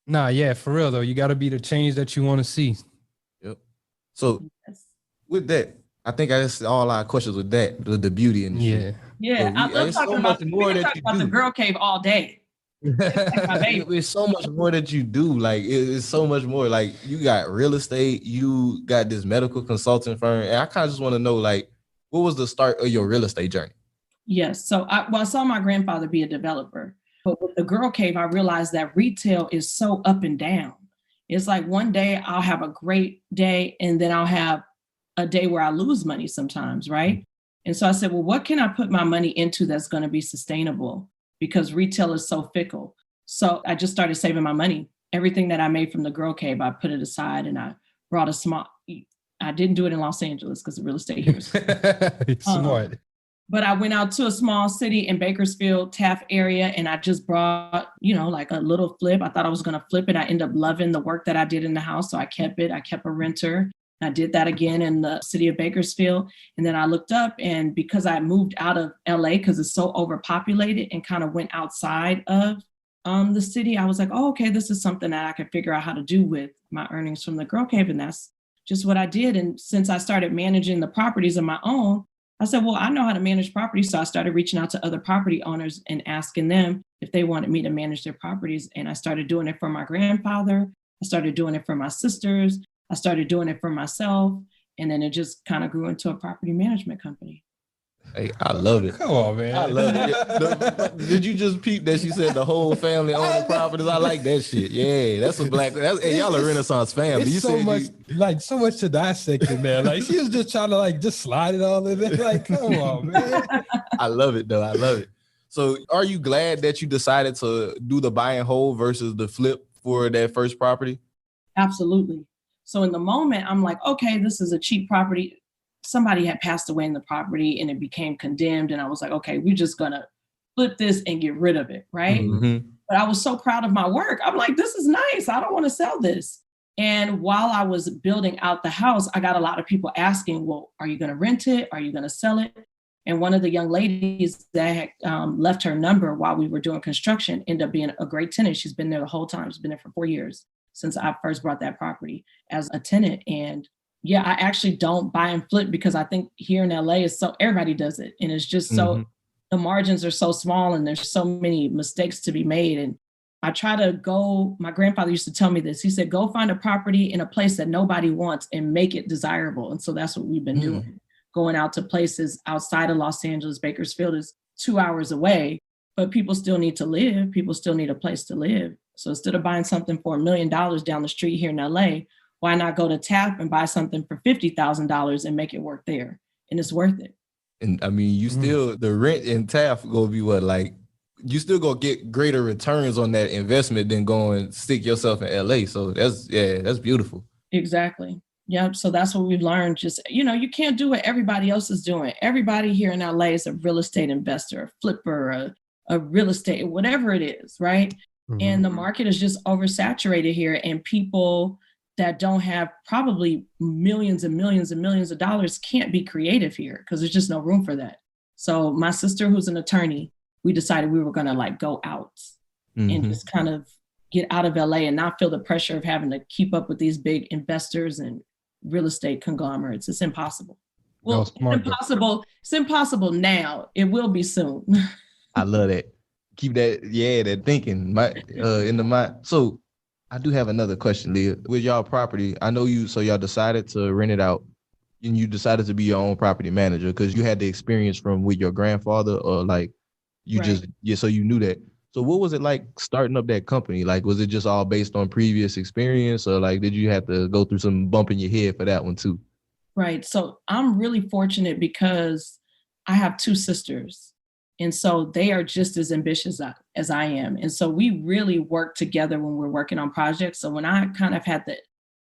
Nah, yeah, for real though. You got to be the change that you want to see. Yep. So with that, I think that's all our questions with that, the beauty industry. Yeah. I love talking about the girl cave all day. It's so much more that you do. Like it's so much more. Like you got real estate, you got this medical consulting firm, and I kind of just want to know, like, what was the start of your real estate journey? Yes. So I saw my grandfather be a developer, but with the girl cave, I realized that retail is so up and down. It's like one day I'll have a great day and then I'll have a day where I lose money sometimes, right? And so I said, well, what can I put my money into that's going to be sustainable? Because retail is so fickle. So I just started saving my money. Everything that I made from the girl cave, I put it aside and I brought I didn't do it in Los Angeles because the real estate here is smart. But I went out to a small city in Bakersfield, Taft area, and I just brought, like a little flip. I thought I was going to flip it. I ended up loving the work that I did in the house. So I kept it. I kept a renter. I did that again in the city of Bakersfield. And then I looked up, and because I moved out of LA because it's so overpopulated and kind of went outside of the city, I was like, oh, okay, this is something that I could figure out how to do with my earnings from the girl cave. And that's just what I did. And since I started managing the properties of my own, I said, well, I know how to manage properties. So I started reaching out to other property owners and asking them if they wanted me to manage their properties. And I started doing it for my grandfather. I started doing it for my sisters. I started doing it for myself. And then it just kind of grew into a property management company. Hey, I love it. Come on, man. I love it. Did you just peep that she said the whole family owned the properties? I like that shit. Yeah, that's a black. Hey, y'all a Renaissance family. It's you so much, so much to dissect in there. Like she was just trying to just slide it all in there. Like, come on, man. I love it though. I love it. So, are you glad that you decided to do the buy and hold versus the flip for that first property? Absolutely. So in the moment, I'm like, okay, this is a cheap property. Somebody had passed away in the property and it became condemned. And I was like, okay, we're just going to flip this and get rid of it. Right. Mm-hmm. But I was so proud of my work. I'm like, this is nice. I don't want to sell this. And while I was building out the house, I got a lot of people asking, well, are you going to rent it? Are you going to sell it? And one of the young ladies that had left her number while we were doing construction ended up being a great tenant. She's been there the whole time. She's been there for 4 years since I first brought that property as a tenant. And yeah, I actually don't buy and flip because I think here in LA is so everybody does it. And it's just so the margins are so small and there's so many mistakes to be made. And I try to go, my grandfather used to tell me this. He said, go find a property in a place that nobody wants and make it desirable. And so that's what we've been doing, going out to places outside of Los Angeles. Bakersfield is 2 hours away, but people still need to live. People still need a place to live. So instead of buying something for $1 million down the street here in LA, why not go to Taft and buy something for $50,000 and make it work there? And it's worth it. And I mean, you still, the rent in Taft gonna be what, like, you still gonna get greater returns on that investment than going stick yourself in LA. So that's beautiful. Exactly. Yep. So that's what we've learned. Just, you can't do what everybody else is doing. Everybody here in LA is a real estate investor, a flipper, a real estate, whatever it is, right? And the market is just oversaturated here, and people that don't have probably millions and millions and millions of dollars can't be creative here because there's just no room for that. So my sister, who's an attorney, we decided we were going to like go out and just kind of get out of LA and not feel the pressure of having to keep up with these big investors and real estate conglomerates. It's impossible. Well, it's impossible. It's impossible now. It will be soon. I love that. Keep that, that thinking in the mind. So I do have another question, Lia. With y'all property, I know y'all decided to rent it out and you decided to be your own property manager because you had the experience from with your grandfather, or like you so you knew that. So what was it like starting up that company? Like, was it just all based on previous experience, or like, did you have to go through some bump in your head for that one too? Right. So I'm really fortunate because I have two sisters. And so they are just as ambitious as I am. And so we really work together when we're working on projects. So when I kind of had the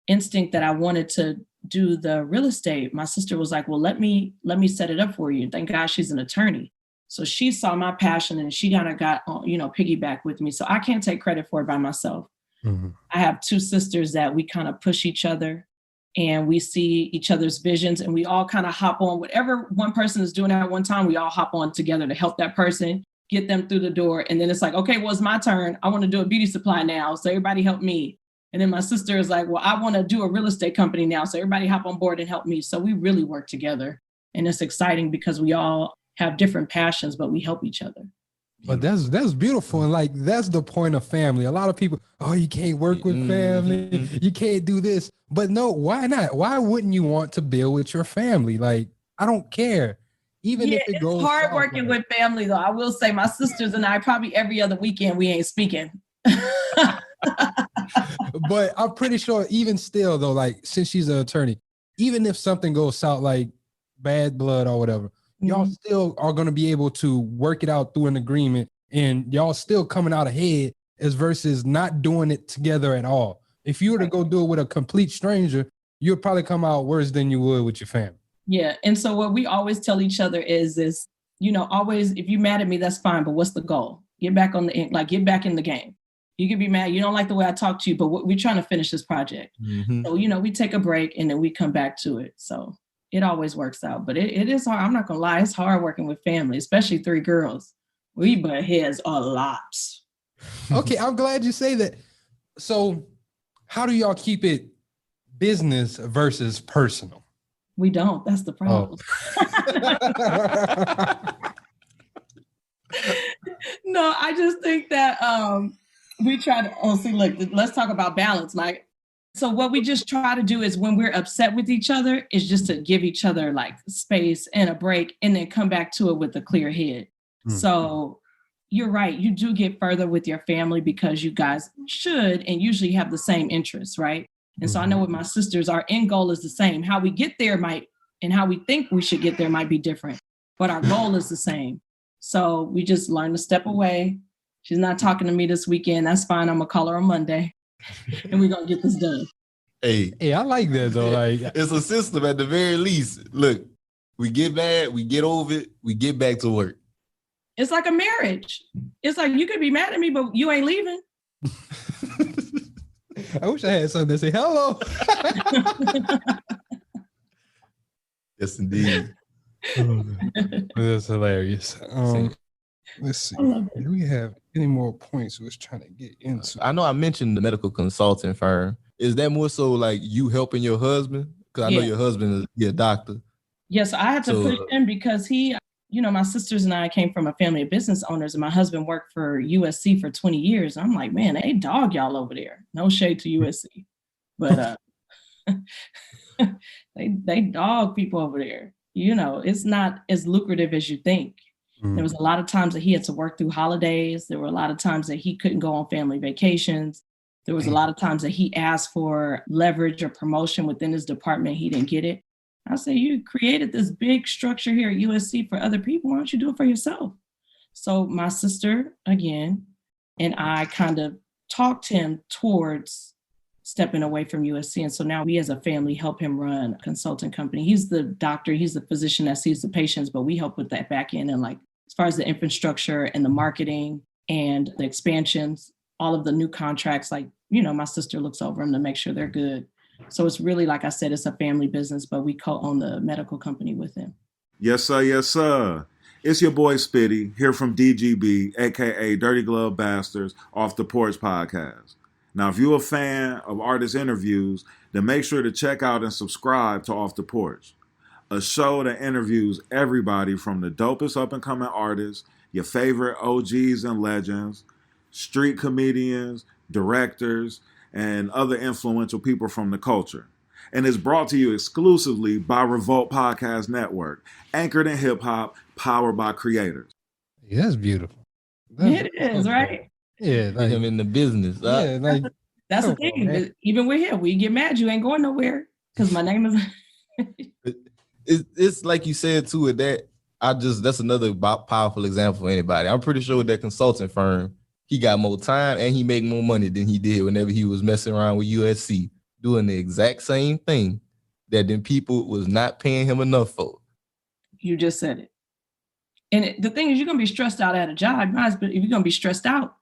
instinct that I wanted to do the real estate, my sister was like, well, let me set it up for you. Thank God she's an attorney. So she saw my passion and she kind of got, piggyback with me. So I can't take credit for it by myself. I have two sisters that we kind of push each other and we see each other's visions and we all kind of hop on whatever one person is doing at one time. We all hop on together to help that person, get them through the door. And then it's like, okay, well, it's my turn. I want to do a beauty supply now. So everybody help me. And then my sister is like, well, I want to do a real estate company now. So everybody hop on board and help me. So we really work together. And it's exciting because we all have different passions, but we help each other. But that's beautiful. And like, that's the point of family. A lot of people, oh, you can't work with family. You can't do this. But no, why not? Why wouldn't you want to build with your family? Like, I don't care. Even if it goes hard working with family, though. I will say my sisters and I, probably every other weekend, we ain't speaking. But I'm pretty sure even still, though, like, since she's an attorney, even if something goes south, like bad blood or whatever, y'all still are going to be able to work it out through an agreement, and y'all still coming out ahead as versus not doing it together at all. If you were to go do it with a complete stranger, you'll probably come out worse than you would with your family. Yeah. And so what we always tell each other is this, always, if you're mad at me, that's fine. But what's the goal? Get back get back in the game. You can be mad. You don't like the way I talk to you, but we're trying to finish this project. So, we take a break and then we come back to it. So it always works out, but it is hard. I'm not going to lie. It's hard working with family, especially 3 girls. We butt heads a lot. Okay. I'm glad you say that. So how do y'all keep it business versus personal? We don't. That's the problem. No, I just think that we try to, let's talk about balance, Mike. So what we just try to do is when we're upset with each other is just to give each other like space and a break and then come back to it with a clear head. So you're right. You do get further with your family because you guys should and usually have the same interests, right? And so I know with my sisters, our end goal is the same. How we get there and how we think we should get there might be different, but our goal is the same. So we just learn to step away. She's not talking to me this weekend. That's fine. I'm going to call her on Monday and we're going to get this done. Hey, I like that though. Like, it's a system at the very least. Look, we get mad, we get over it, we get back to work. It's like a marriage. It's like, you could be mad at me, but you ain't leaving. I wish I had something to say. Hello. Yes, indeed. That's hilarious. Let's see. Do we have any more points we was trying to get into? I know I mentioned the medical consulting firm. Is that more so like you helping your husband? Because I know your husband is a doctor. Yes, I had to push him because he, my sisters and I came from a family of business owners, and my husband worked for USC for 20 years. I'm like, man, they dog y'all over there. No shade to USC, but they dog people over there. It's not as lucrative as you think. There was a lot of times that he had to work through holidays. There were a lot of times that he couldn't go on family vacations. There was a lot of times that he asked for leverage or promotion within his department. He didn't get it. I say, you created this big structure here at USC for other people. Why don't you do it for yourself? So my sister, again, and I kind of talked him towards stepping away from USC. And so now we as a family help him run a consulting company. He's the doctor, he's the physician that sees the patients, but we help with that back end. And like, as far as the infrastructure and the marketing and the expansions, all of the new contracts, like, my sister looks over them to make sure they're good. So it's really, like I said, it's a family business, but we co-own the medical company with him. Yes, sir. Yes, sir. It's your boy Spitty here from DGB, aka Dirty Glove Bastards, Off the Porch podcast. Now, if you're a fan of artist interviews, then make sure to check out and subscribe to Off the Porch, a show that interviews everybody from the dopest up-and-coming artists, your favorite OGs and legends, street comedians, directors, and other influential people from the culture. And it's brought to you exclusively by Revolt Podcast Network, anchored in hip-hop, powered by creators. Yeah, that's beautiful. It is, right? Yeah, like him in the business. Yeah, like that's the thing. Man. Even with him, we get mad. You ain't going nowhere because my name is. It's like you said too. With that, that's another powerful example for anybody. I'm pretty sure with that consulting firm, he got more time and he make more money than he did whenever he was messing around with USC, doing the exact same thing that then people was not paying him enough for. You just said it. And the thing is, you're gonna be stressed out at a job. If you're gonna be stressed out,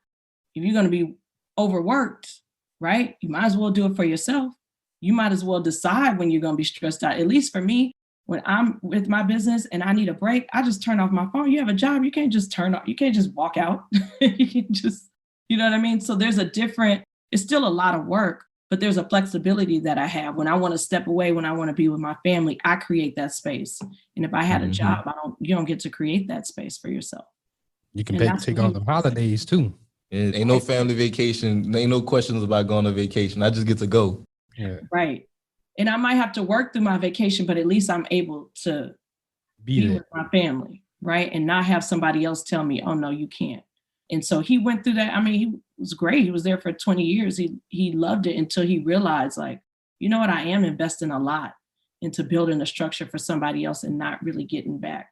if you're going to be overworked, right? You might as well do it for yourself. You might as well decide when you're going to be stressed out. At least for me, when I'm with my business and I need a break, I just turn off my phone. You have a job, you can't just you can't just walk out. You can just, you know what I mean? So there's it's still a lot of work, but there's a flexibility that I have. When I want to step away, when I want to be with my family, I create that space. And if I had a job, you don't get to create that space for yourself. You can take on the holidays too. Ain't no family vacation. Ain't no questions about going on vacation. I just get to go. Yeah. Right. And I might have to work through my vacation, but at least I'm able to be with my family, right? And not have somebody else tell me, oh, no, you can't. And so he went through that. I mean, he was great. He was there for 20 years. He loved it until he realized, like, you know what? I am investing a lot into building a structure for somebody else and not really getting back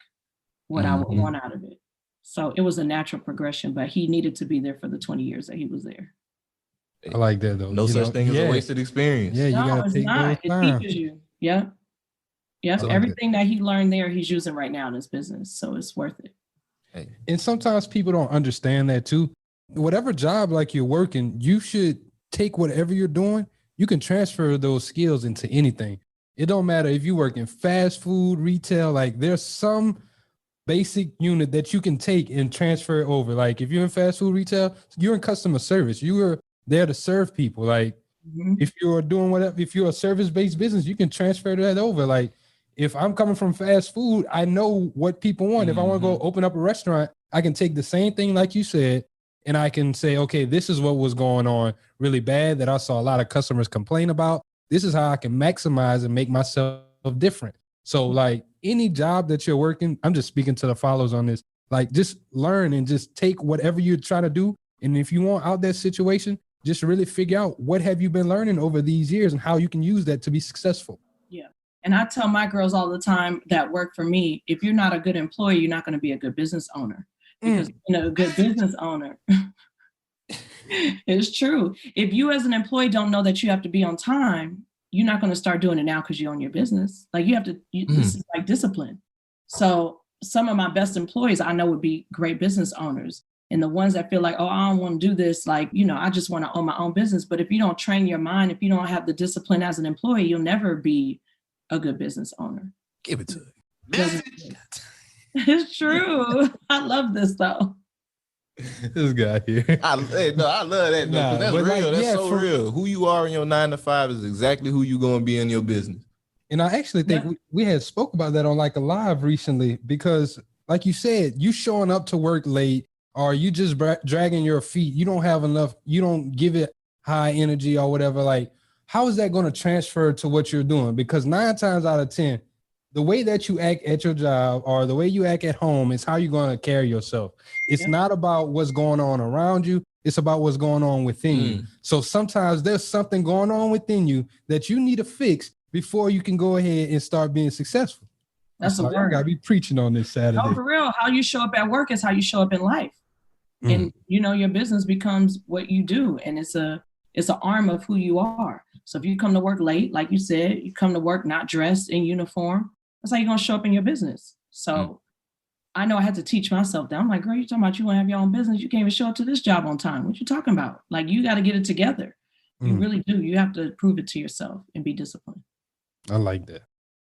what I would want out of it. So it was a natural progression, but he needed to be there for the 20 years that he was there. I like that though. No such thing as a wasted experience. Yeah, you gotta take those time. It teaches you. Yeah. Yeah. So everything that he learned there, he's using right now in his business. So it's worth it. And sometimes people don't understand that too. Whatever job like you're working, you should take whatever you're doing. You can transfer those skills into anything. It don't matter if you work in fast food, retail, like there's some basic unit that you can take and transfer over. Like if you're in fast food retail, you're in customer service. You are there to serve people. Like if you're doing whatever, if you're a service-based business, you can transfer that over. Like if I'm coming from fast food, I know what people want. If I want to go open up a restaurant, I can take the same thing like you said, and I can say, okay, this is what was going on really bad that I saw a lot of customers complain about. This is how I can maximize and make myself different. So like any job that you're working, I'm just speaking to the followers on this, like just learn and just take whatever you're trying to do. And if you want out that situation, just really figure out what have you been learning over these years and how you can use that to be successful. Yeah. And I tell my girls all the time that work for me, if you're not a good employee, you're not going to be a good business owner. Because, a good business owner, it's true. If you as an employee don't know that you have to be on time, you're not going to start doing it now because you own your business. Like you have to, this is like discipline. So some of my best employees I know would be great business owners. And the ones that feel like, oh, I don't want to do this, like, I just want to own my own business. But if you don't train your mind, if you don't have the discipline as an employee, you'll never be a good business owner. Give it to me. It's true. I love this though. This guy here. I love that. Nah, that's real. Like, that's so real. Who you are in your 9 to 5 is exactly who you're going to be in your business. And I actually think we had spoke about that on like a live recently, because like you said, you showing up to work late, or you just dragging your feet. You don't have enough. You don't give it high energy or whatever. Like, how is that going to transfer to what you're doing? Because 9 times out of 10, the way that you act at your job or the way you act at home is how you're going to carry yourself. It's not about what's going on around you. It's about what's going on within you. So sometimes there's something going on within you that you need to fix before you can go ahead and start being successful. That's a word. I gotta be preaching on this Saturday. No, for real. How you show up at work is how you show up in life. And your business becomes what you do. And it's an arm of who you are. So if you come to work late, like you said, you come to work not dressed in uniform, that's how you're gonna show up in your business. So I know I had to teach myself that. I'm like, girl, you talking about you want to have your own business? You can't even show up to this job on time. What you talking about? Like, you got to get it together. You really do. You have to prove it to yourself and be disciplined. I like that.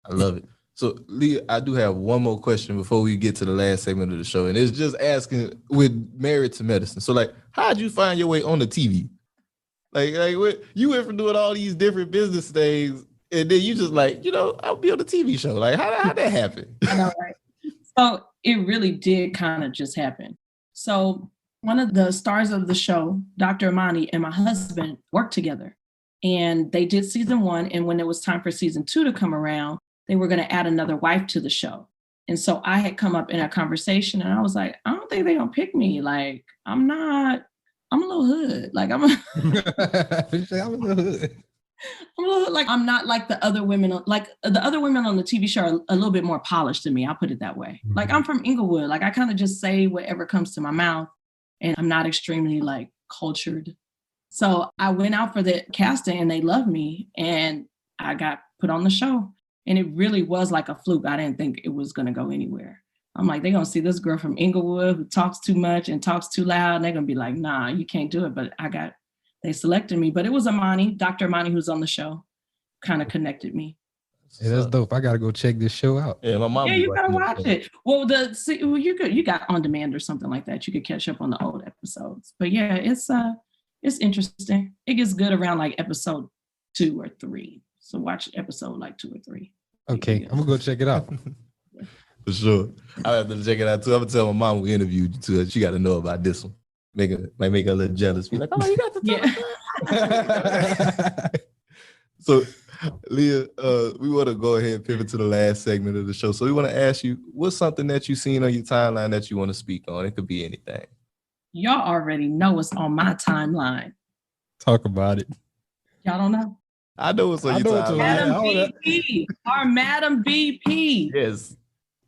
I love it. So, Lia, I do have one more question before we get to the last segment of the show. And it's just asking, with Married to Medicine. So, like, how'd you find your way on the TV? Like what, you went from doing all these different business things, and then you just like, I'll be on the TV show. Like, how'd that happen? I know, right? So it really did kind of just happen. So one of the stars of the show, Dr. Amani, and my husband worked together, and they did season 1. And when it was time for season 2 to come around, they were going to add another wife to the show. And so I had come up in a conversation, and I was like, I don't think they're going to pick me. Like, I'm a little hood. Like, I'm a little hood. I'm not like the other women. Like, the other women on the TV show are a little bit more polished than me. I'll put it that way. Like, I'm from Inglewood. Like, I kind of just say whatever comes to my mouth, and I'm not extremely like cultured. So I went out for the casting, and they loved me, and I got put on the show. And it really was like a fluke. I didn't think it was going to go anywhere. I'm like, they're going to see this girl from Inglewood who talks too much and talks too loud. And they're going to be like, nah, you can't do it. But they selected me. But it was Amani, Dr. Amani, who's on the show, kind of connected me. Hey, that's dope. I got to go check this show out. Yeah, my mom. Yeah, you got to watch it. Well, you got on demand or something like that. You could catch up on the old episodes. But yeah, it's interesting. It gets good around like episode 2 or 3. So watch episode like 2 or 3. Okay, I'm going to go check it out. For sure. I have to check it out too. I'm gonna tell my mom we interviewed you too. She got to know about this one. Might make her a little jealous. Be like, oh, you got to talk. So, Lia, we want to go ahead and pivot to the last segment of the show. So we want to ask you, what's something that you've seen on your timeline that you want to speak on? It could be anything. Y'all already know what's on my timeline. Talk about it. Y'all don't know? I know what's on your timeline. Madam VP. Our Madam VP. Yes.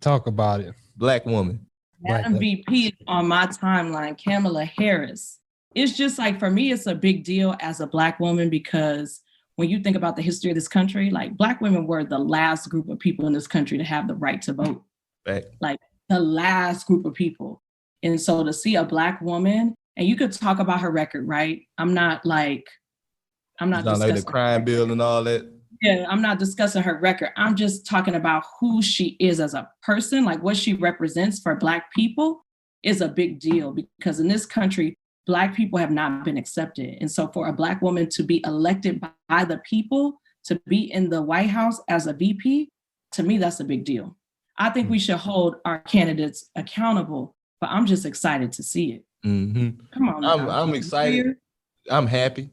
Talk about it. Black woman. Madam VP is on my timeline, Kamala Harris. It's just like, for me, it's a big deal as a Black woman, because when you think about the history of this country, like, Black women were the last group of people in this country to have the right to vote. Right. Like, the last group of people. And so to see a Black woman, and you could talk about her record, right? I'm not discussing like the crime bill and all that. Yeah, I'm not discussing her record. I'm just talking about who she is as a person, like what she represents for Black people is a big deal, because in this country, Black people have not been accepted. And so for a Black woman to be elected by the people, to be in the White House as a VP, to me, that's a big deal. I think we should hold our candidates accountable, but I'm just excited to see it. Mm-hmm. Come on. I'm excited. I'm happy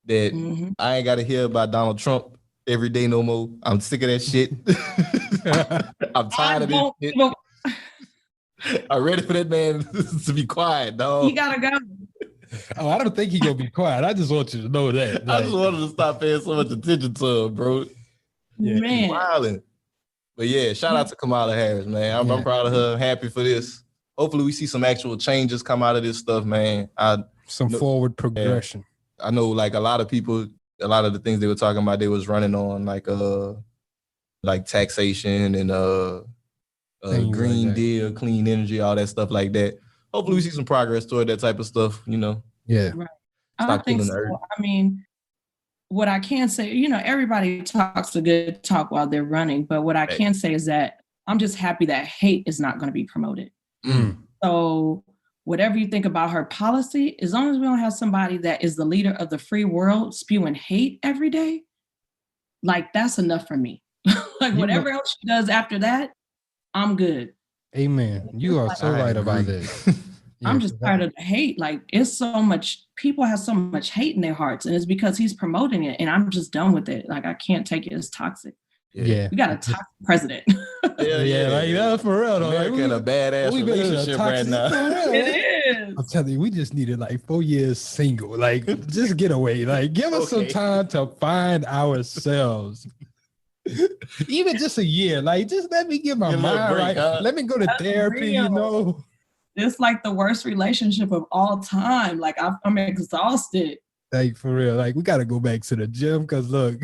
that I ain't got to hear about Donald Trump every day no more. I'm sick of that shit. I'm tired of this shit. I'm ready for that man to be quiet, dog. He gotta go. Oh, I don't think he gonna be quiet. I just want you to know that. I just wanted to stop paying so much attention to him, bro. Yeah, man. He's wilding. But yeah, shout out to Kamala Harris, man. I'm proud of her. I'm happy for this. Hopefully we see some actual changes come out of this stuff, man. Some forward progression. I know, like, a lot of people, a lot of the things they were talking about, they was running on like taxation and Green Deal, clean energy, all that stuff like that. Hopefully we see some progress toward that type of stuff, Yeah. Right. I think so. I mean, what I can say, everybody talks a good talk while they're running, but what I can say is that I'm just happy that hate is not going to be promoted. So whatever you think about her policy, as long as we don't have somebody that is the leader of the free world spewing hate every day, like, that's enough for me. Like, whatever else she does after that, I'm good. Amen. You are so right about that. I'm just tired of the hate. Like, it's so much, people have so much hate in their hearts, and it's because he's promoting it, and I'm just done with it. Like, I can't take it. It's toxic. Yeah. We got a toxic president. Yeah, like that's for real though. America like, in a badass relationship right now. It is. I'm telling you, we just needed like 4 years single. Like, just get away. Like, give us some time to find ourselves. Even just a year. Like, just let me get my mind right. Let me go to therapy, you know. It's like the worst relationship of all time. Like, I'm exhausted. Like, for real. Like, we got to go back to the gym because, look.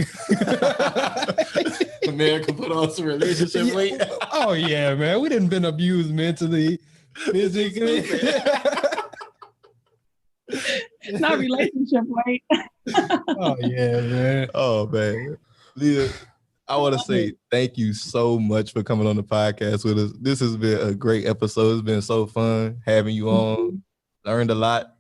America put on some relationship weight. Oh, yeah, man. We done been abused mentally, physically. Not relationship weight. Oh, yeah, man. Oh, man. Lia, I want to say thank you so much for coming on the podcast with us. This has been a great episode. It's been so fun having you on. Learned a lot.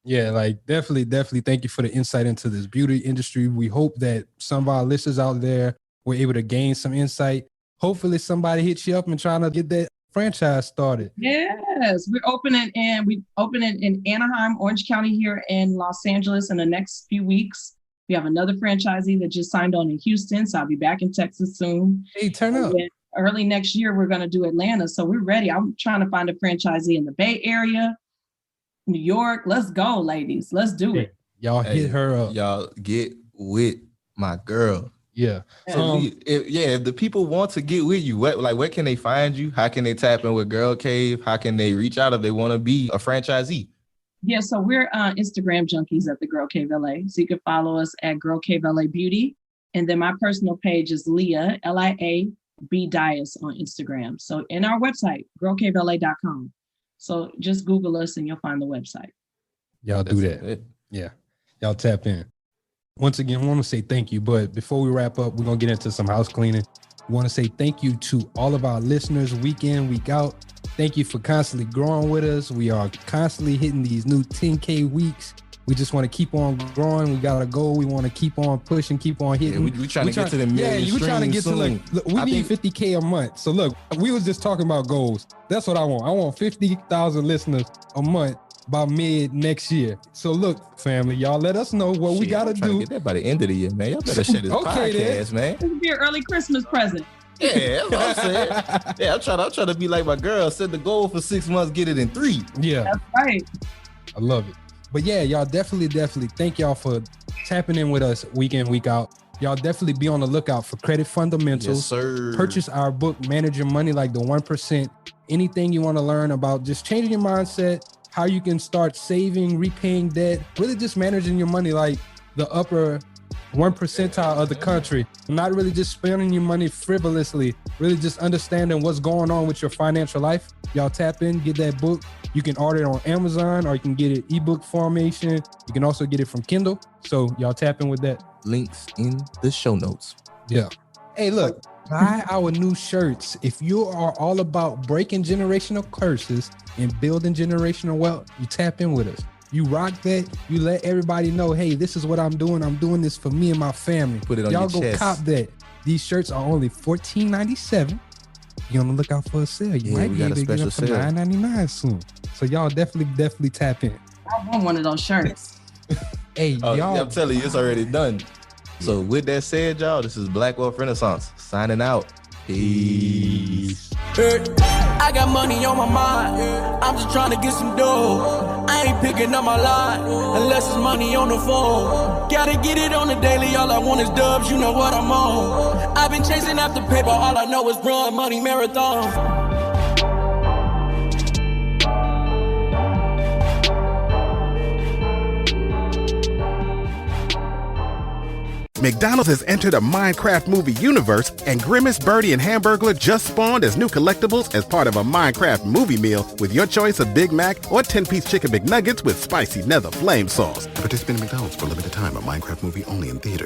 Yeah, like definitely thank you for the insight into this beauty industry. We hope that some of our listeners out there were able to gain some insight. Hopefully somebody hits you up and trying to get that franchise started. Yes, we're opening in Anaheim, Orange County here in Los Angeles in the next few weeks. We have another franchisee that just signed on in Houston, so I'll be back in Texas soon. Hey, turn up. Early next year, we're going to do Atlanta, so we're ready. I'm trying to find a franchisee in the Bay Area, New York. Let's go, ladies. Let's do it. Y'all hit her up. Y'all get with my girl. Yeah. So if the people want to get with you, where can they find you? How can they tap in with Girl Cave? How can they reach out if they want to be a franchisee? Yeah, so we're Instagram junkies at the Girl Cave LA. So you can follow us at Girl Cave LA Beauty. And then my personal page is Lia, Lia B Dias on Instagram. So in our website, girlcavela.com. So just Google us and you'll find the website. Y'all do that. Yeah. Y'all tap in. Once again, I want to say thank you. But before we wrap up, we're going to get into some house cleaning. We want to say thank you to all of our listeners week in, week out. Thank you for constantly growing with us. We are constantly hitting these new 10K weeks. We just want to keep on growing. We got a goal. We want to keep on pushing, keep on hitting. Yeah, we trying to get to the million. Yeah, you trying to get soon. to look, we need 50K a month. So look, we was just talking about goals. That's what I want. I want 50,000 listeners a month by mid next year. So look, family, y'all let us know what we got to do. Get that by the end of the year, man. Y'all better share this podcast, man. This will be an early Christmas present. Yeah, that's what I'm saying. Yeah, I'm trying to be like my girl. Set the goal for 6 months, get it in 3. Yeah. That's right. I love it. But yeah, y'all definitely thank y'all for tapping in with us week in, week out. Y'all definitely be on the lookout for Credit Fundamentals. Yes, sir. Purchase our book, Manage Your Money Like the 1%. Anything you want to learn about just changing your mindset, how you can start saving, repaying debt, really just managing your money like the upper 1% of the country. Not really just spending your money frivolously, really just understanding what's going on with your financial life. Y'all tap in, get that book. You can order it on Amazon or you can get it ebook formation. You can also get it from Kindle. So y'all tap in with that. Links in the show notes. Yeah. Hey, look, buy our new shirts. If you are all about breaking generational curses and building generational wealth, you tap in with us. You rock that. You let everybody know, hey, this is what I'm doing. I'm doing this for me and my family. Put it on y'all your go chest. Cop that. These shirts are only $14.97. You're on the lookout for a sale. You might be able to get up for $9.99 soon. So y'all definitely tap in. I want one of those shirts. Hey, y'all. I'm telling you, it's already done. So with that said, y'all, this is Black Wealth Renaissance signing out. Peace. I got money on my mind. I'm just trying to get some dough. I ain't picking up my line unless it's money on the phone. Gotta get it on the daily. All I want is dubs. You know what I'm on. I've been chasing after paper. All I know is run money marathon. McDonald's has entered a Minecraft movie universe, and Grimace, Birdie, and Hamburglar just spawned as new collectibles as part of a Minecraft movie meal with your choice of Big Mac or 10-piece chicken McNuggets with spicy nether flame sauce. Participate in McDonald's for a limited time. A Minecraft movie only in theaters.